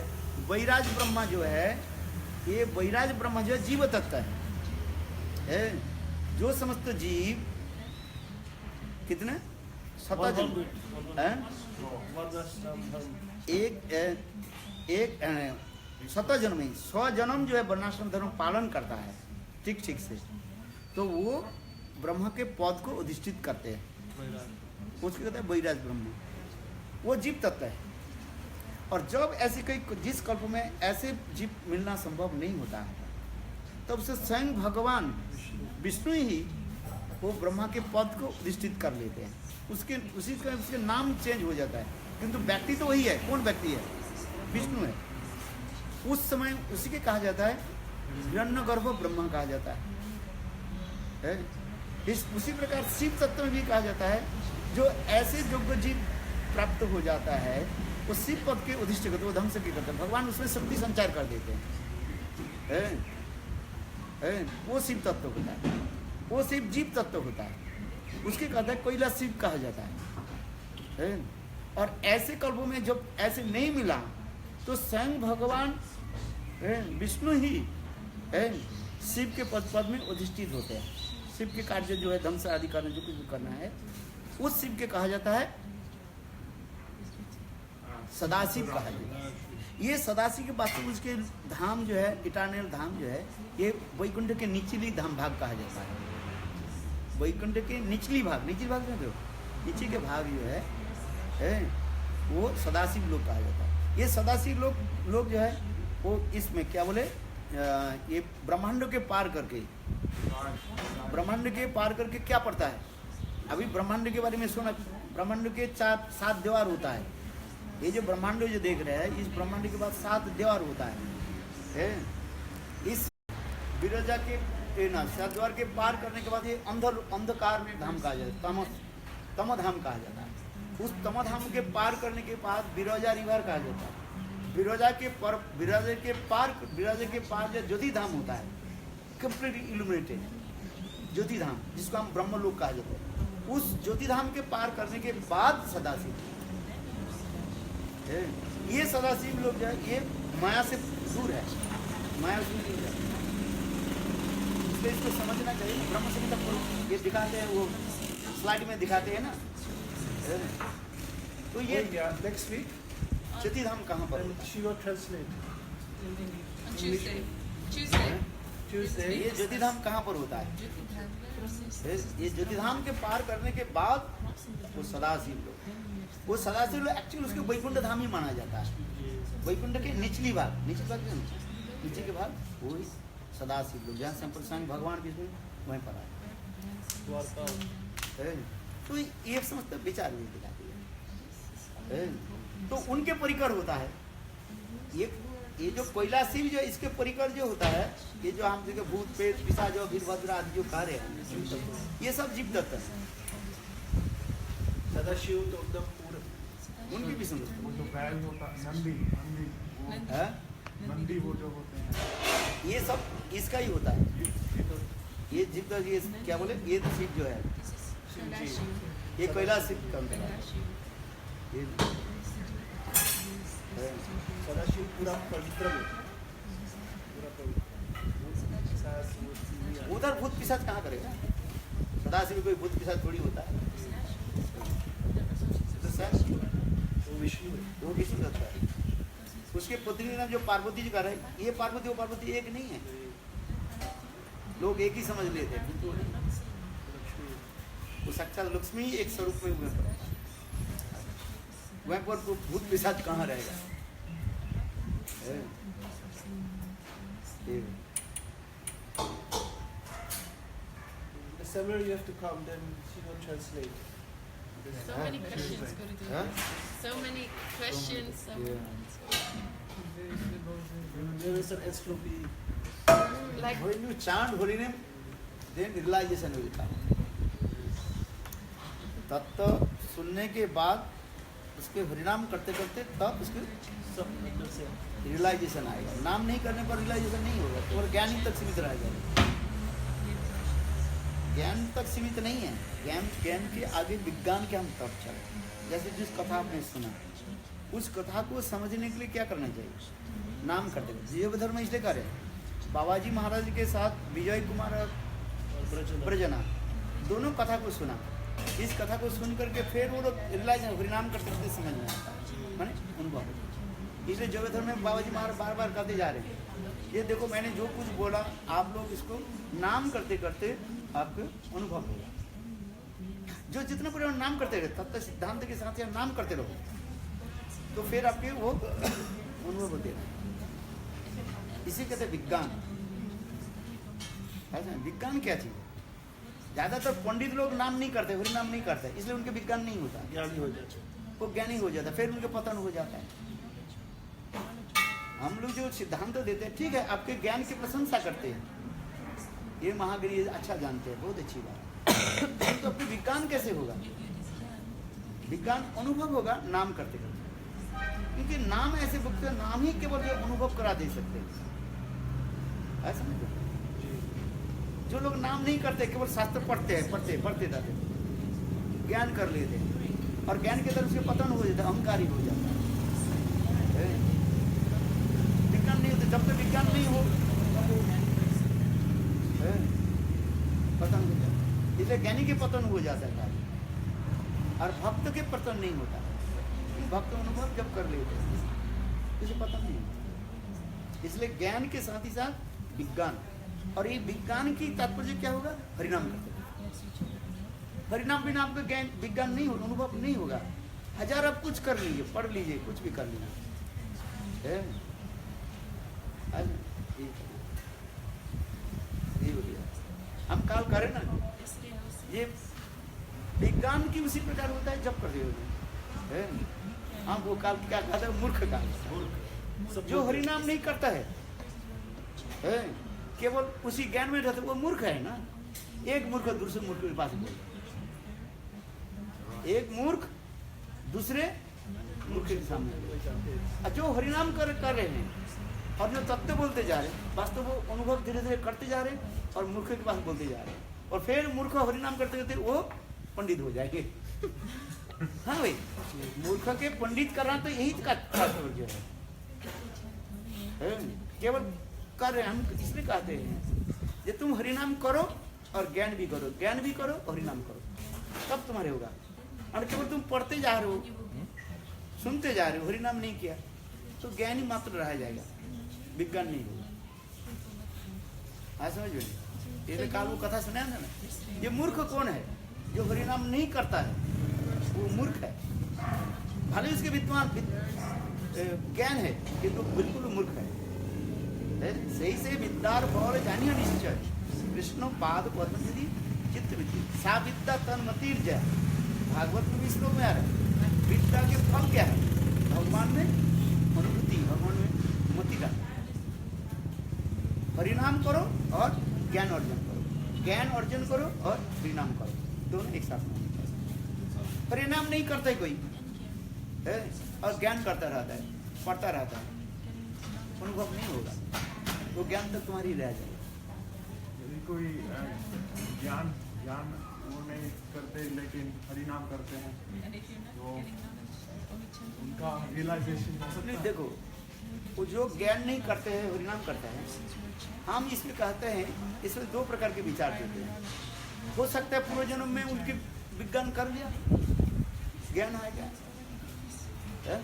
वैराज ब्रह्मा जो है, ये वैराज ब्रह्मा जो है जीव तत्व है, जो समस्त जीव कितने शतजन्म है, एक शतजन्म ही 100 जन्म जो है वर्णाश्रम धर्म पालन करता है ठीक से, तो वो ब्रह्मा के पद को अधिष्ठित करते हैं, उसको कहते हैं वैराज ब्रह्म। वो जीव तत्व है। और जब ऐसे कई जिस कल्प में ऐसे जीव मिलना संभव नहीं होता है, तब से स्वयं भगवान विष्णु ही वो ब्रह्मा के पद को अधिष्ठित कर लेते हैं। उसके नाम चेंज हो जाता है, किंतु व्यक्ति तो वही है। कौन व्यक्ति है? विष्णु है। उस समय उसी के कहा जाता है हिरण्यगर्भ ब्रह्मा कहा जाता है। उसी प्रकार शिव तत्व में भी कहा जाता है, जो ऐसे योग्य जीव प्राप्त हो जाता है वो शिव पद के अधिष्ठ करते, वो ढंग से करते हैं, भगवान उसमें शक्ति संचार कर देते हैं। वो शिव तत्व होता है, वो शिव जीव तत्व होता है, उसके कहता है कैलाश शिव कहा जाता है। और ऐसे कल्पों में जब ऐसे नहीं मिला तो स्वयं भगवान विष्णु ही शिव के पद में अधिष्ठित होते हैं। शिव के कार्य जो है ध्वंस आदि करना, जो कुछ भी करना है, उस शिव के कहा जाता है सदाशिव कहा जाता है। ये सदाशिव के वास्तव उसके धाम जो है, इटर्नल धाम जो है, ये वैकुंठ के निचली धाम भाग कहा जाता है। वैकुंठ के निचली भाग में जो नीचे के भाग जो है वो सदाशिव लोग कहा जाता है। ये सदाशिव लोग जो है वो इसमें क्या बोले, ये ब्रह्मांड के पार करके क्या पड़ता है? अभी ब्रह्मांड के बारे में सुना, ब्रह्मांड के 7 द्वार होता है। ये जो ब्रह्मांड जो देख रहे हैं, इस ब्रह्मांड के बाद 7 द्वार होता है। इस विरजा के 7 द्वार के पार करने के बाद ये अंधकार धाम कहा जाता है, तमधाम कहा जाता है। उस तमधाम के पार करने के बाद विरजा रिवर कहा जाता है। विरजा के पार जो ज्योति धाम होता है, कंप्लीटली इल्यूमिनेटेड ज्योति धाम, जिसको हम ब्रह्म लोक कहा जाता है। उस ज्योति धाम के पार करने के बाद सदाशिव, ये सदाशिव लोग जो है ये माया से दूर है, माया से दूर है, इसलिए इसको समझना चाहिए। ब्रह्म संहिता ये दिखाते हैं वो स्लाइड में दिखाते हैं ना। तो ये next week, चेती धाम कहाँ पर and होता है? she will translate. On Tuesday. Tuesday. ये ज्योति धाम कहाँ पर होता है? ये ज्योति धाम के पार करने के बाद वो सदाशिव लोग, वो सदाशिव लोग एक्चुअली उसके वैकुंठ धाम ही माना जाता है। वैकुंठ के निचली भाग नीचे के भाग वो ही सदाशिव लोग, जहाँ संप्रसांग भगवान विष्णु वहीं पर आए। तो ये समझते विचार नहीं दिखाती है। तो उनके परिकर होता है ये जो कैलाशिव जो इसके परिकर जो होता है, ये जो हम जगह भूत प्रेत पिशाच और वीरभद्र आदि जो कार्य है, ये सब जीव तत्व है। सदाशिव तो एकदम पूर्ण, उनकी भी समझते वो जो बैल होता है, नंदी वो जो होते हैं, ये सब इसका ही होता है। ये जीव तत्व, ये क्या बोले, ये तो शिव जो है, ये कैलाशिव का होता है। ये सदाशिव पूरा पवित्र है, पूरा पवित्र। उधर भूत पिशाच कहाँ करेगा? सदाशिव कोई भूत पिशाच थोड़ी होता है। तो सर वो विष्णु है। वो विष्णु दत्त है। उसके पत्नी का नाम जो पार्वती जी का है, ये पार्वती वो पार्वती एक नहीं है, लोग एक ही समझ लेते हैं। वो साक्षात लक्ष्मी एक स्वरूप में हुए, वहीं पर भूत पिशाच कहाँ रहेगा? Somewhere you have to come, then she will translate. So many questions, Gurudev. Huh? So many questions. There is an entropy. Like When you chant holy name, then realization will come. तत्व सुनने के बाद उसके हरिनाम करते करते तब उसके सब अंदर से रियलाइजेशन आएगा। नाम नहीं करने पर रियलाइजेशन नहीं होगा, तो और ज्ञान ही तक सीमित रहेगा। ज्ञान तक सीमित नहीं है, ज्ञान के आगे विज्ञान के हम तब चले। जैसे जिस कथा आपने सुना, उस कथा को समझने के लिए क्या करना चाहिए? नाम करते हुए। जीव धर्म इसलिए करे, बाबाजी महाराज के साथ विजय कुमार ब्रजना दोनों कथा को सुना। इस कथा को सुन करके फिर वो लोग रियलाइज हरिनाम करते करते समझ में आता है, माने अनुभव। इसलिए जगह धर्म में बाबाजी महाराज बार बार कहते जा रहे हैं, ये देखो मैंने जो कुछ बोला, आप लोग इसको नाम करते करते आपको अनुभव होगा। जो जितना पूरे नाम करते रहे, तब तक सिद्धांत के साथ या नाम करते रहो, तो फिर आपके वो अनुभव होते रहे। इसी कहते विज्ञान। विज्ञान क्या चीज? ज्यादातर पंडित लोग नाम नहीं करते, हरि नाम नहीं करते, इसलिए उनके विज्ञान नहीं होता, ज्ञानी हो जाते, वो ज्ञानी हो जाता, फिर उनके पतन हो जाता है। हम लोग जो सिद्धांत देते हैं, ठीक है, आपके ज्ञान की प्रशंसा करते हैं, ये महागिरी अच्छा जानते हैं, बहुत अच्छी बात है। तो आपके विज्ञान कैसे होगा? विज्ञान अनुभव होगा नाम करते करते, क्योंकि नाम ऐसे बुक नाम ही केवल जो अनुभव करा दे सकते हैं। ऐसा नहीं, जो लोग नाम नहीं करते, केवल शास्त्र पढ़ते हैं, पढ़ते जाते, ज्ञान कर लेते हैं, और ज्ञान के तरफ से पतन हो जाता है, अहंकारी हो जाता है। विज्ञान नहीं होता, जब तक विज्ञान नहीं हो पतन हो जाता है। इसलिए ज्ञानी के पतन हो जाता है, और भक्त के पतन नहीं होता। भक्त अनुभव जब कर लेते हैं, इसे पतन नहीं होता। इसलिए ज्ञान के साथ ही साथ विज्ञान, और ये विज्ञान की तात्पर्य क्या होगा? हरिनाम करते। हरिनाम बिना आपका ज्ञान विज्ञान नहीं होगा, अनुभव नहीं होगा। हजार आप कुछ कर लीजिए, पढ़ लीजिए, कुछ भी कर लीजिए, हम काल करें ना, ये विज्ञान की उसी प्रकार होता है जब कर रहे हो। हम वो काल क्या कहते हैं? मूर्ख काल। जो हरिनाम नहीं करता है, केवल उसी ज्ञान में रहता, वो मूर्ख है ना। एक मूर्ख दूसरे मूर्ख के पास बोल, एक मूर्ख दूसरे मूर्ख के सामने। जो हरिनाम कर रहे हैं और जो तत्व बोलते जा रहे हैं, वास्तव वो अनुभव धीरे धीरे करते जा रहे हैं, और मूर्ख के पास बोलते जा रहे हैं, और फिर मूर्ख हरिनाम करते करते वो पंडित हो जाएंगे। हाँ भाई, मूर्ख के पंडित करना तो यही का तात्पर्य है। केवल कर रहे, हम इसलिए कहते हैं कि तुम हरिनाम करो और ज्ञान भी करो, ज्ञान भी करो, हरिनाम करो। तब तुम्हारे होगा। और केवल तुम पढ़ते जा रहे हो, सुनते जा रहे हो, हरि नाम नहीं किया तो ज्ञान ही मात्र रह जाएगा, विज्ञान नहीं होगा। समझ में? ये तो काल वो कथा सुना है ना, ये मूर्ख कौन है? जो हरि नाम नहीं करता है वो मूर्ख है। भले उसके विद्वान ज्ञान है किंतु बिल्कुल मूर्ख है। सही से विद्यार बौल जानिए निश्चय, कृष्ण पाद पद्म चित्त विधि सा विद्या तन्मतिर जय। भागवत में भी श्लोक में आ रहा है, विद्या के फल क्या है? भगवान में अनुभूति, भगवान में मति का। परिणाम करो और ज्ञान अर्जन करो, ज्ञान अर्जन करो और परिणाम करो, दोनों एक साथ में। परिणाम नहीं करता है कोई है और ज्ञान करता रहता है, पढ़ता रहता है, अनुभव नहीं होगा, वो ज्ञान तक तुम्हारी रह जाएगी। यदि कोई ज्ञान ज्ञान वो नहीं करते लेकिन हरिनाम करते हैं तो उनका रियलाइजेशन हो सकता नहीं, है। देखो वो जो ज्ञान नहीं करते हैं हरिनाम करते हैं, हम इसमें कहते हैं इसमें दो प्रकार के विचार देते हैं। हो सकता है पूर्व जन्म में उनके विज्ञान कर लिया, ज्ञान आ गया है?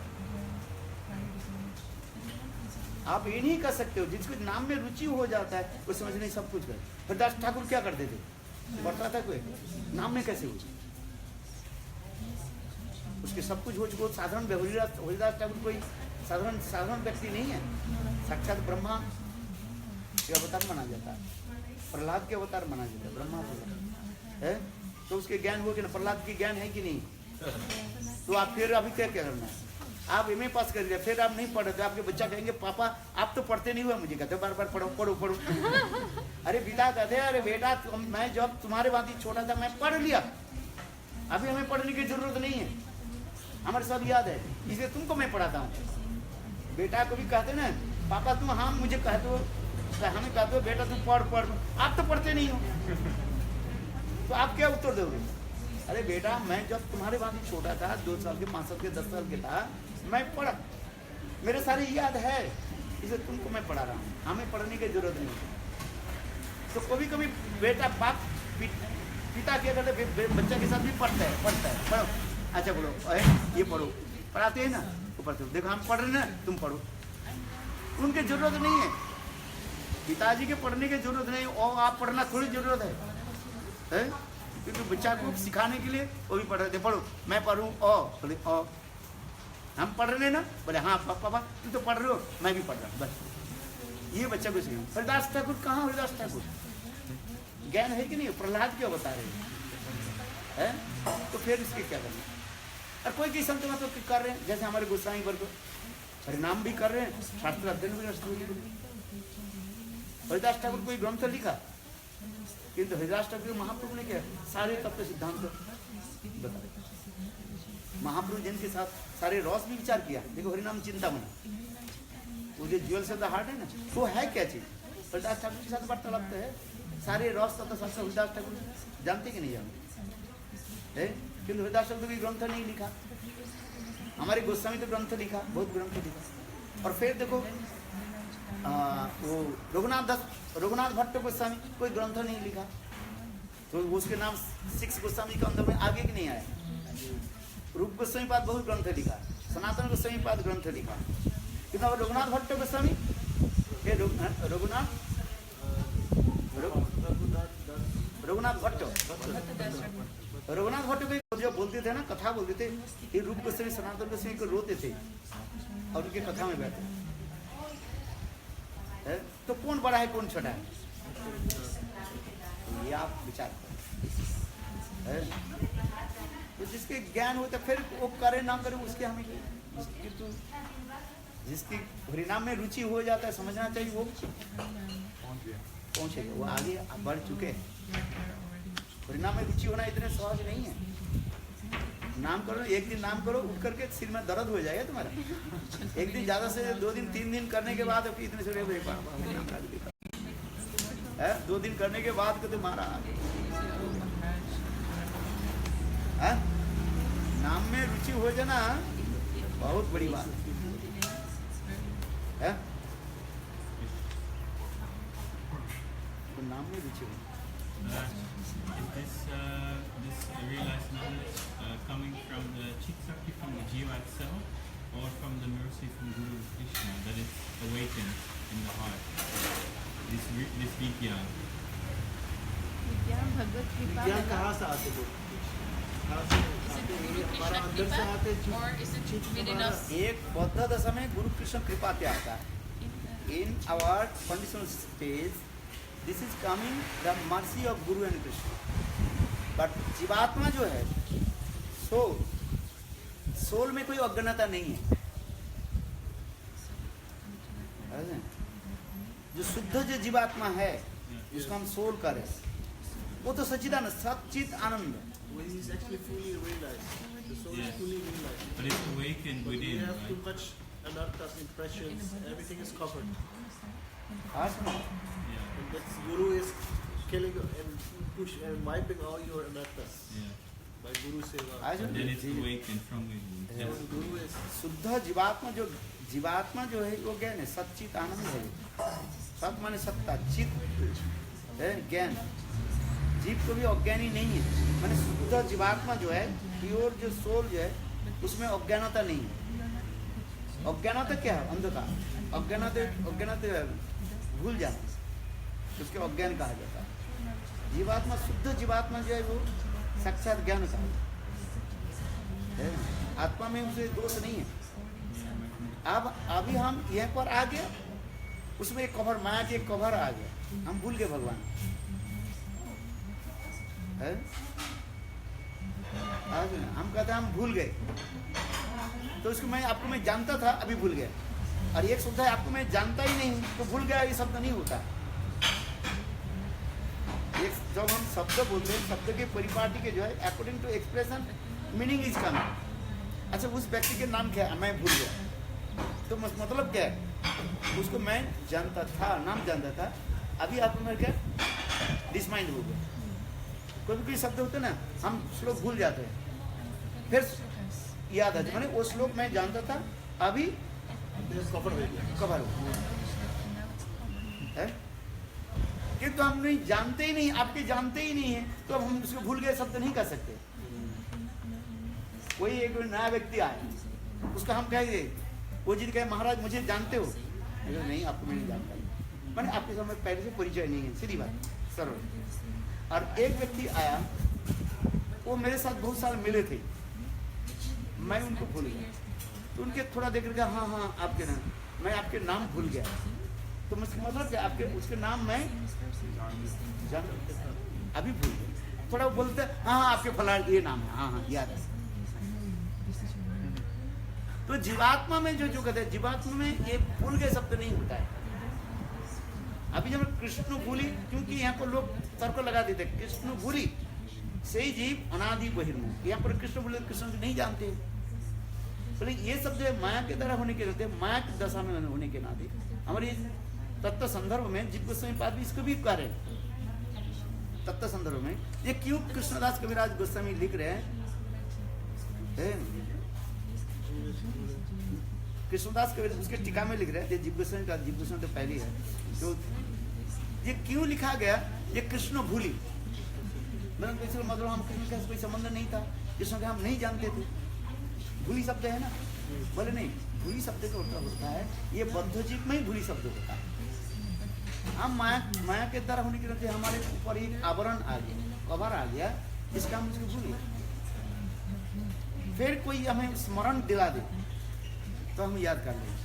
आप ये नहीं कर सकते हो, जिसको नाम में रुचि हो जाता है वो समझ नहीं सब कुछ कर। हरिदास ठाकुर क्या करते थे? पढ़ता था कोई, नाम में कैसे हो? उसके सब कुछ हो चुका। साधारण हरिदास ठाकुर कोई साधारण व्यक्ति नहीं है, साक्षात ब्रह्मा के अवतार माना जाता है, प्रहलाद के अवतार माना जाता है, ब्रह्मा है। तो उसके ज्ञान हो कि ना? प्रहलाद की ज्ञान है कि नहीं? तो आप फिर अभी क्या करना है? आप एमए पास कर लिया, फिर आप नहीं पढ़ रहे, आपके बच्चा कहेंगे पापा आप तो पढ़ते नहीं हुआ, मुझे कहते बार बार पढ़ो पढ़ो पढ़ो। अरे पिता कहते अरे बेटा मैं जब तुम्हारे भांति छोटा था मैं पढ़ लिया, अभी हमें पढ़ने की जरूरत नहीं है, हमारे सब याद है, इसलिए तुमको मैं पढ़ाता हूँ। बेटा को भी कहते ना पापा तुम, हाँ मुझे कहते हो, हमें कहते हो बेटा तुम पढ़ पढ़, आप तो पढ़ते नहीं हो, तो आप क्या उत्तर दोगे? अरे बेटा मैं जब तुम्हारे भांति छोटा था, 2 साल के 5 साल के 10 साल के था, मैं पढ़ा, मेरे सारे याद है, इसे तुमको मैं पढ़ा रहा हूँ, हमें पढ़ने की जरूरत नहीं। तो कभी कभी बेटा बाप पिता क्या करते, बच्चा के साथ भी पढ़ता है पढ़ो, अच्छा बोलो ये पढ़ो, पढ़ाते हैं ना, वो पढ़ते हो, देखो हम पढ़ रहे ना तुम पढ़ो। उनकी जरूरत नहीं है, पिताजी के पढ़ने की जरूरत नहीं, और आप पढ़ना थोड़ी जरूरत है? क्योंकि बच्चा को सिखाने के लिए वो भी पढ़ रहे थे, पढ़ो, मैं पढ़ूँ बोले हम पढ़ रहे ना, बोले हाँ पापा तुम तो पढ़ रहे हो, मैं भी पढ़ रहा हूँ, बस ये बच्चा को सिखा। हरिदास ठाकुर कहाँ? हरिदास ठाकुर ज्ञान है कि नहीं? प्रहलाद क्यों बता रहे हैं? तो फिर इसके क्या करना? और कोई की संत तो कर रहे हैं, जैसे हमारे गोस्वामी वर्ग हरिनाम भी कर रहे हैं, शास्त्र अध्ययन भी। हरिदास ठाकुर कोई ग्रंथ लिखा, किंतु हरिदास ठाकुर महाप्रभु ने क्या सारे तत्व सिद्धांत बताए, महाप्रभु जिनके साथ सारे रस भी विचार किया। देखो हरिनाम चिंतामणि, वो जो ज्वेल्स ऑफ द हार्ट है ना, वो है क्या चीज? हरिदास ठाकुर के साथ वार्तालाप है, सारे रस तत्व शास्त्र हरिदास ठाकुर जानते कि नहीं जानते? किंतु हरिदास ठाकुर कोई ग्रंथ नहीं लिखा, हमारे गोस्वामी तो ग्रंथ लिखा, बहुत ग्रंथ लिखा। और फिर देखो वो रघुनाथ भट्ट गोस्वामी कोई ग्रंथ नहीं लिखा, तो उसके नाम 6 गोस्वामी के अंदर में आगे कि नहीं आया? रूप गोस्वामी पाद बहुत ग्रंथ लिखा, सनातन गोस्वामी पाद ग्रंथ लिखा, किंतु रघुनाथ भट्ट गोस्वामी रघुनाथ भट्ट को जो बोलते थे ना, कथा बोलते थे, ये रूप गोस्वामी सनातन गोस्वामी को रोते थे और उनके कथा में बैठे है? तो कौन बड़ा है कौन छोटा है? तो ये आप विचार करें। तो जिसके ज्ञान हो तो फिर वो करे ना करे उसके हमें, जिसकी हरिनाम में रुचि हो जाता है, समझना चाहिए वो पहुंचेगा, वो आगे बढ़ चुके हैं। हरिनाम में रुचि होना इतने सहज नहीं है। नाम करो, एक दिन नाम करो, उठ करके सिर में दर्द हो जाएगा तुम्हारा। एक दिन ज्यादा से 2 दिन 3 दिन करने के बाद इतने से 2 दिन करने के बाद को तुम्हारा नाम में रुचि हो जाना बहुत बड़ी बात है। तो नाम में रुचि हो This realized knowledge coming from the Chit Shakti from the Jiva itself, or from the mercy from Guru Krishna that is awakened in the heart. This Vidya. विज्ञान भगवत कृपा ज्ञान है। कहाँ से आते हैं? कहाँ से Is it आते Guru हैं? हमारा Krishna अंदर से आते हैं, Kripa or is it within us? एक बौद्ध दशा में गुरु कृष्ण कृपा क्या आता है? In our conditional stage, this is coming the mercy of Guru and Krishna. But जीवात्मा जो है, सोल में कोई अज्ञानता नहीं है। जो शुद्ध जो जीवात्मा है, जिसको हम सोल करें, वो तो सच्चिदानंद, सच्चित आनंद। When he's actually fully realized, the soul Yes. is fully realized. But it's awakened But we within, have too right? much anarthas, impressions, everything is covered. हाँ सुनो, Yeah. And that Guru is killing and wiping all your anarthas Yeah. by Guru Seva. हाँ And then it's सुनो। awakened from within. So Yes. the Guru is शुद्ध जीवात्मा जो है वो ज्ञान है, सच्चित आनंद है। सत माने सत्ता, चित है ज्ञान। जीव को भी अज्ञानी नहीं है, माने शुद्ध जीवात्मा जो है, प्योर जो सोल जो है, उसमें अज्ञानता नहीं है। अज्ञानता क्या है? अंधकार। अज्ञानता भूल जाना, उसके अज्ञान कहा जाता है। जीवात्मा, शुद्ध जीवात्मा जो है वो साक्षात ज्ञान का है। आत्मा में उसे दोष नहीं है। अब अभी हम यहाँ पर आ गए, उसमें एक कवर, माया के एक कवर आ गया, हम भूल गए भगवान है। हम कहते हैं हम भूल गए, तो उसको आपको मैं जानता था, अभी भूल गया। और एक शब्द है आपको मैं जानता ही नहीं तो भूल गया, ये शब्द नहीं होता। एक जब हम शब्द बोलते हैं, शब्द के परिपाटी के जो है according to expression meaning is coming. अच्छा, उस व्यक्ति के नाम क्या है, मैं भूल गया, तो मतलब क्या है? उसको मैं जानता था, नाम जानता था, अभी आपको मैं क्या डिसमाइंड हो गया। कोई शब्द होते ना, हम श्लोक भूल जाते हैं, फिर याद आते, मैंने वो श्लोक मैं जानता था, अभी कवर हो गया। कवर हो है। किंतु हम नहीं जानते ही नहीं, आपके जानते ही नहीं है, तो अब हम उसको भूल गए शब्द नहीं कर सकते। कोई एक नया व्यक्ति आए, उसका हम कहेंगे, वो जिद कहे महाराज मुझे जानते हो, नहीं आपको मैं नहीं जानता, मैंने आपके सामने पहले से परिचय नहीं है, सीधी बात सरल। और एक व्यक्ति आया, वो मेरे साथ बहुत साल मिले थे, मैं उनको भूल गया, तो उनके थोड़ा देख कर हाँ हाँ आपके नाम, मैं आपके नाम भूल गया, तो मुझे मतलब क्या आपके उसके नाम मैं जान अभी भूल गया। थोड़ा वो बोलते हाँ हाँ आपके फला ये नाम है, हाँ हाँ याद है। तो जीवात्मा में जो कहते हैं, जीवात्मा में ये भूल गए शब्द नहीं होता है। अभी जब कृष्ण भूली, क्योंकि यहाँ पर लोग तर्क लगा देते कृष्ण भूली से ही जीव अनादि बहिर्मुख, यहाँ पर कृष्ण भूले कृष्ण को नहीं जानते। तो ये शब्द माया के द्वारा होने के नाते, माया की दशा में होने के नाते हमारे तत्व संदर्भ में जीव गोस्वामी पाद भी इसको भी कह रहे हैं। तत्व संदर्भ में ये क्यों कृष्णदास कविराज गोस्वामी लिख रहे हैं, कृष्णदास कविराज उसके टीका में लिख रहे हैं, जीव गोस्वामी का, जीव गोस्वामी तो पहले है, तो ये क्यों लिखा गया, ये कृष्ण भूली, मतलब हम कृष्ण का कोई संबंध नहीं था, कृष्ण का हम नहीं जानते थे, भूली शब्द है ना, बोले नहीं, भूली शब्द का अर्थ होता है, ये बद्ध जीव में ही भूली शब्द होता है। हम माया के द्वारा होने के नाते हमारे ऊपर एक आवरण आ गया, कवर आ गया, इसका हम उसको भूल गए। फिर कोई हमें स्मरण दिला दे तो हम याद कर लेंगे।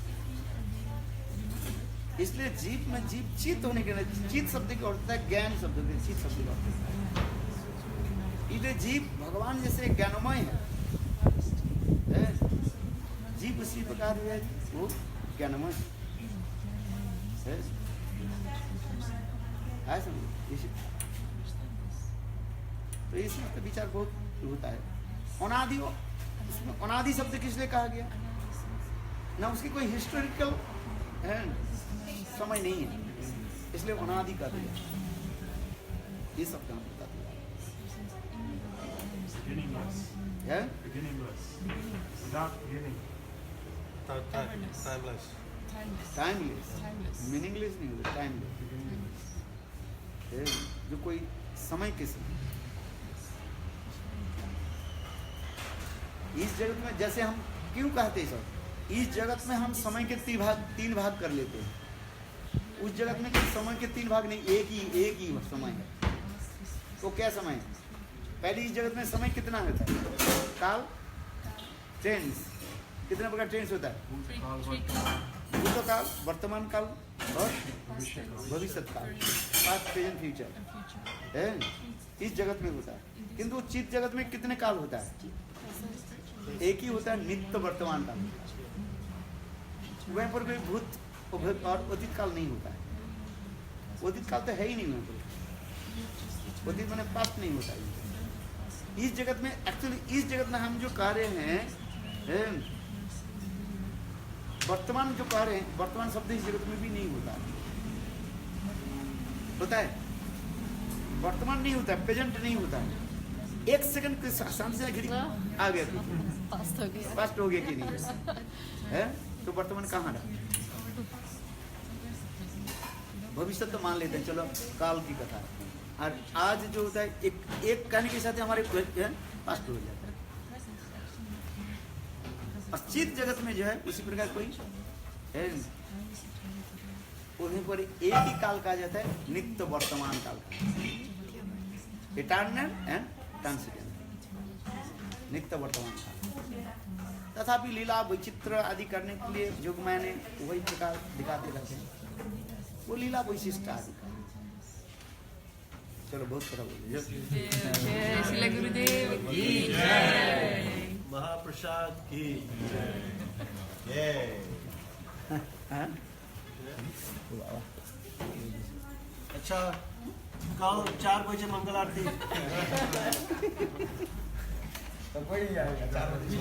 इसलिए जीव में जीव चित होने के नाते, चित शब्द का अर्थ है ज्ञान शब्द का, चित शब्द का अर्थ है। इसलिए जीव भगवान जैसे ज्ञानमय है, जीव उसी प्रकार है, वो ज्ञानमय है। तो इसमें तो विचार बहुत होता है। अनादि, उसमें अनादि शब्द किस लिए कहा गया ना, उसकी कोई हिस्टोरिकल समय नहीं है, इसलिए अनादि कर दिया, ये सब काम बता दिया है। Beginningless. Without beginning. Timeless. Timeless, meaningless नहीं होता, टाइमलेस। जो कोई समय के समय इस जगत में, जैसे हम क्यों कहते हैं सब, इस जगत में हम समय के तीन भाग कर लेते हैं। उस जगत में कोई समय के तीन भाग नहीं, एक ही समय है। तो क्या समय है? पहले इस जगत में समय कितना होता है? काल, ट्रेंड्स, कितने प्रकार ट्रेंड्स होता है? भूत काल, वर्तमान काल और भविष्य काल, पास्ट, प्रेजेंट, फ्यूचर है, इस जगत में होता है। किंतु चित्त जगत में कितने काल होता है? एक ही होता है, नित्य वर्तमान काल। वहीं पर कोई भूत और अतीत काल नहीं होता है। अतीत काल तो है ही नहीं वहाँ पर, अतीत मैंने पास्ट नहीं होता है। इस जगत में एक्चुअली, इस जगत में हम जो कह रहे हैं वर्तमान, जो कह रहे हैं वर्तमान शब्द इस जगत में भी नहीं होता है। होता है? वर्तमान नहीं होता है, प्रेजेंट नहीं होता है। एक सेकंड के शांति से घड़ी आ गया, पास्ट हो गया कि नहीं है? तो वर्तमान कहाँ रहा? भविष्य तो मान लेते हैं, चलो काल की कथा। और आज जो होता है एक कहने के साथ हमारे पास्ट हो जाता है। और चित्त जगत में जो है उसी प्रकार कोई है, उन्हीं पर एक ही काल कहा जाता है, नित्य वर्तमान काल का, इटर्नल एंड ट्रांसेंडेंट, नित्य वर्तमान काल। तथापि लीला वैचित्र आदि करने के लिए जो मैंने वही प्रकार दिखाते रहते हैं, वो लीला वैशिष्ट आदि। चलो बहुत तरह बोलिए। श्री गुरुदेव की जय, महाप्रसाद की जय। अच्छा, कल 4 बजे मंगल आरती। तो कोई नहीं आएगा 4 बजे।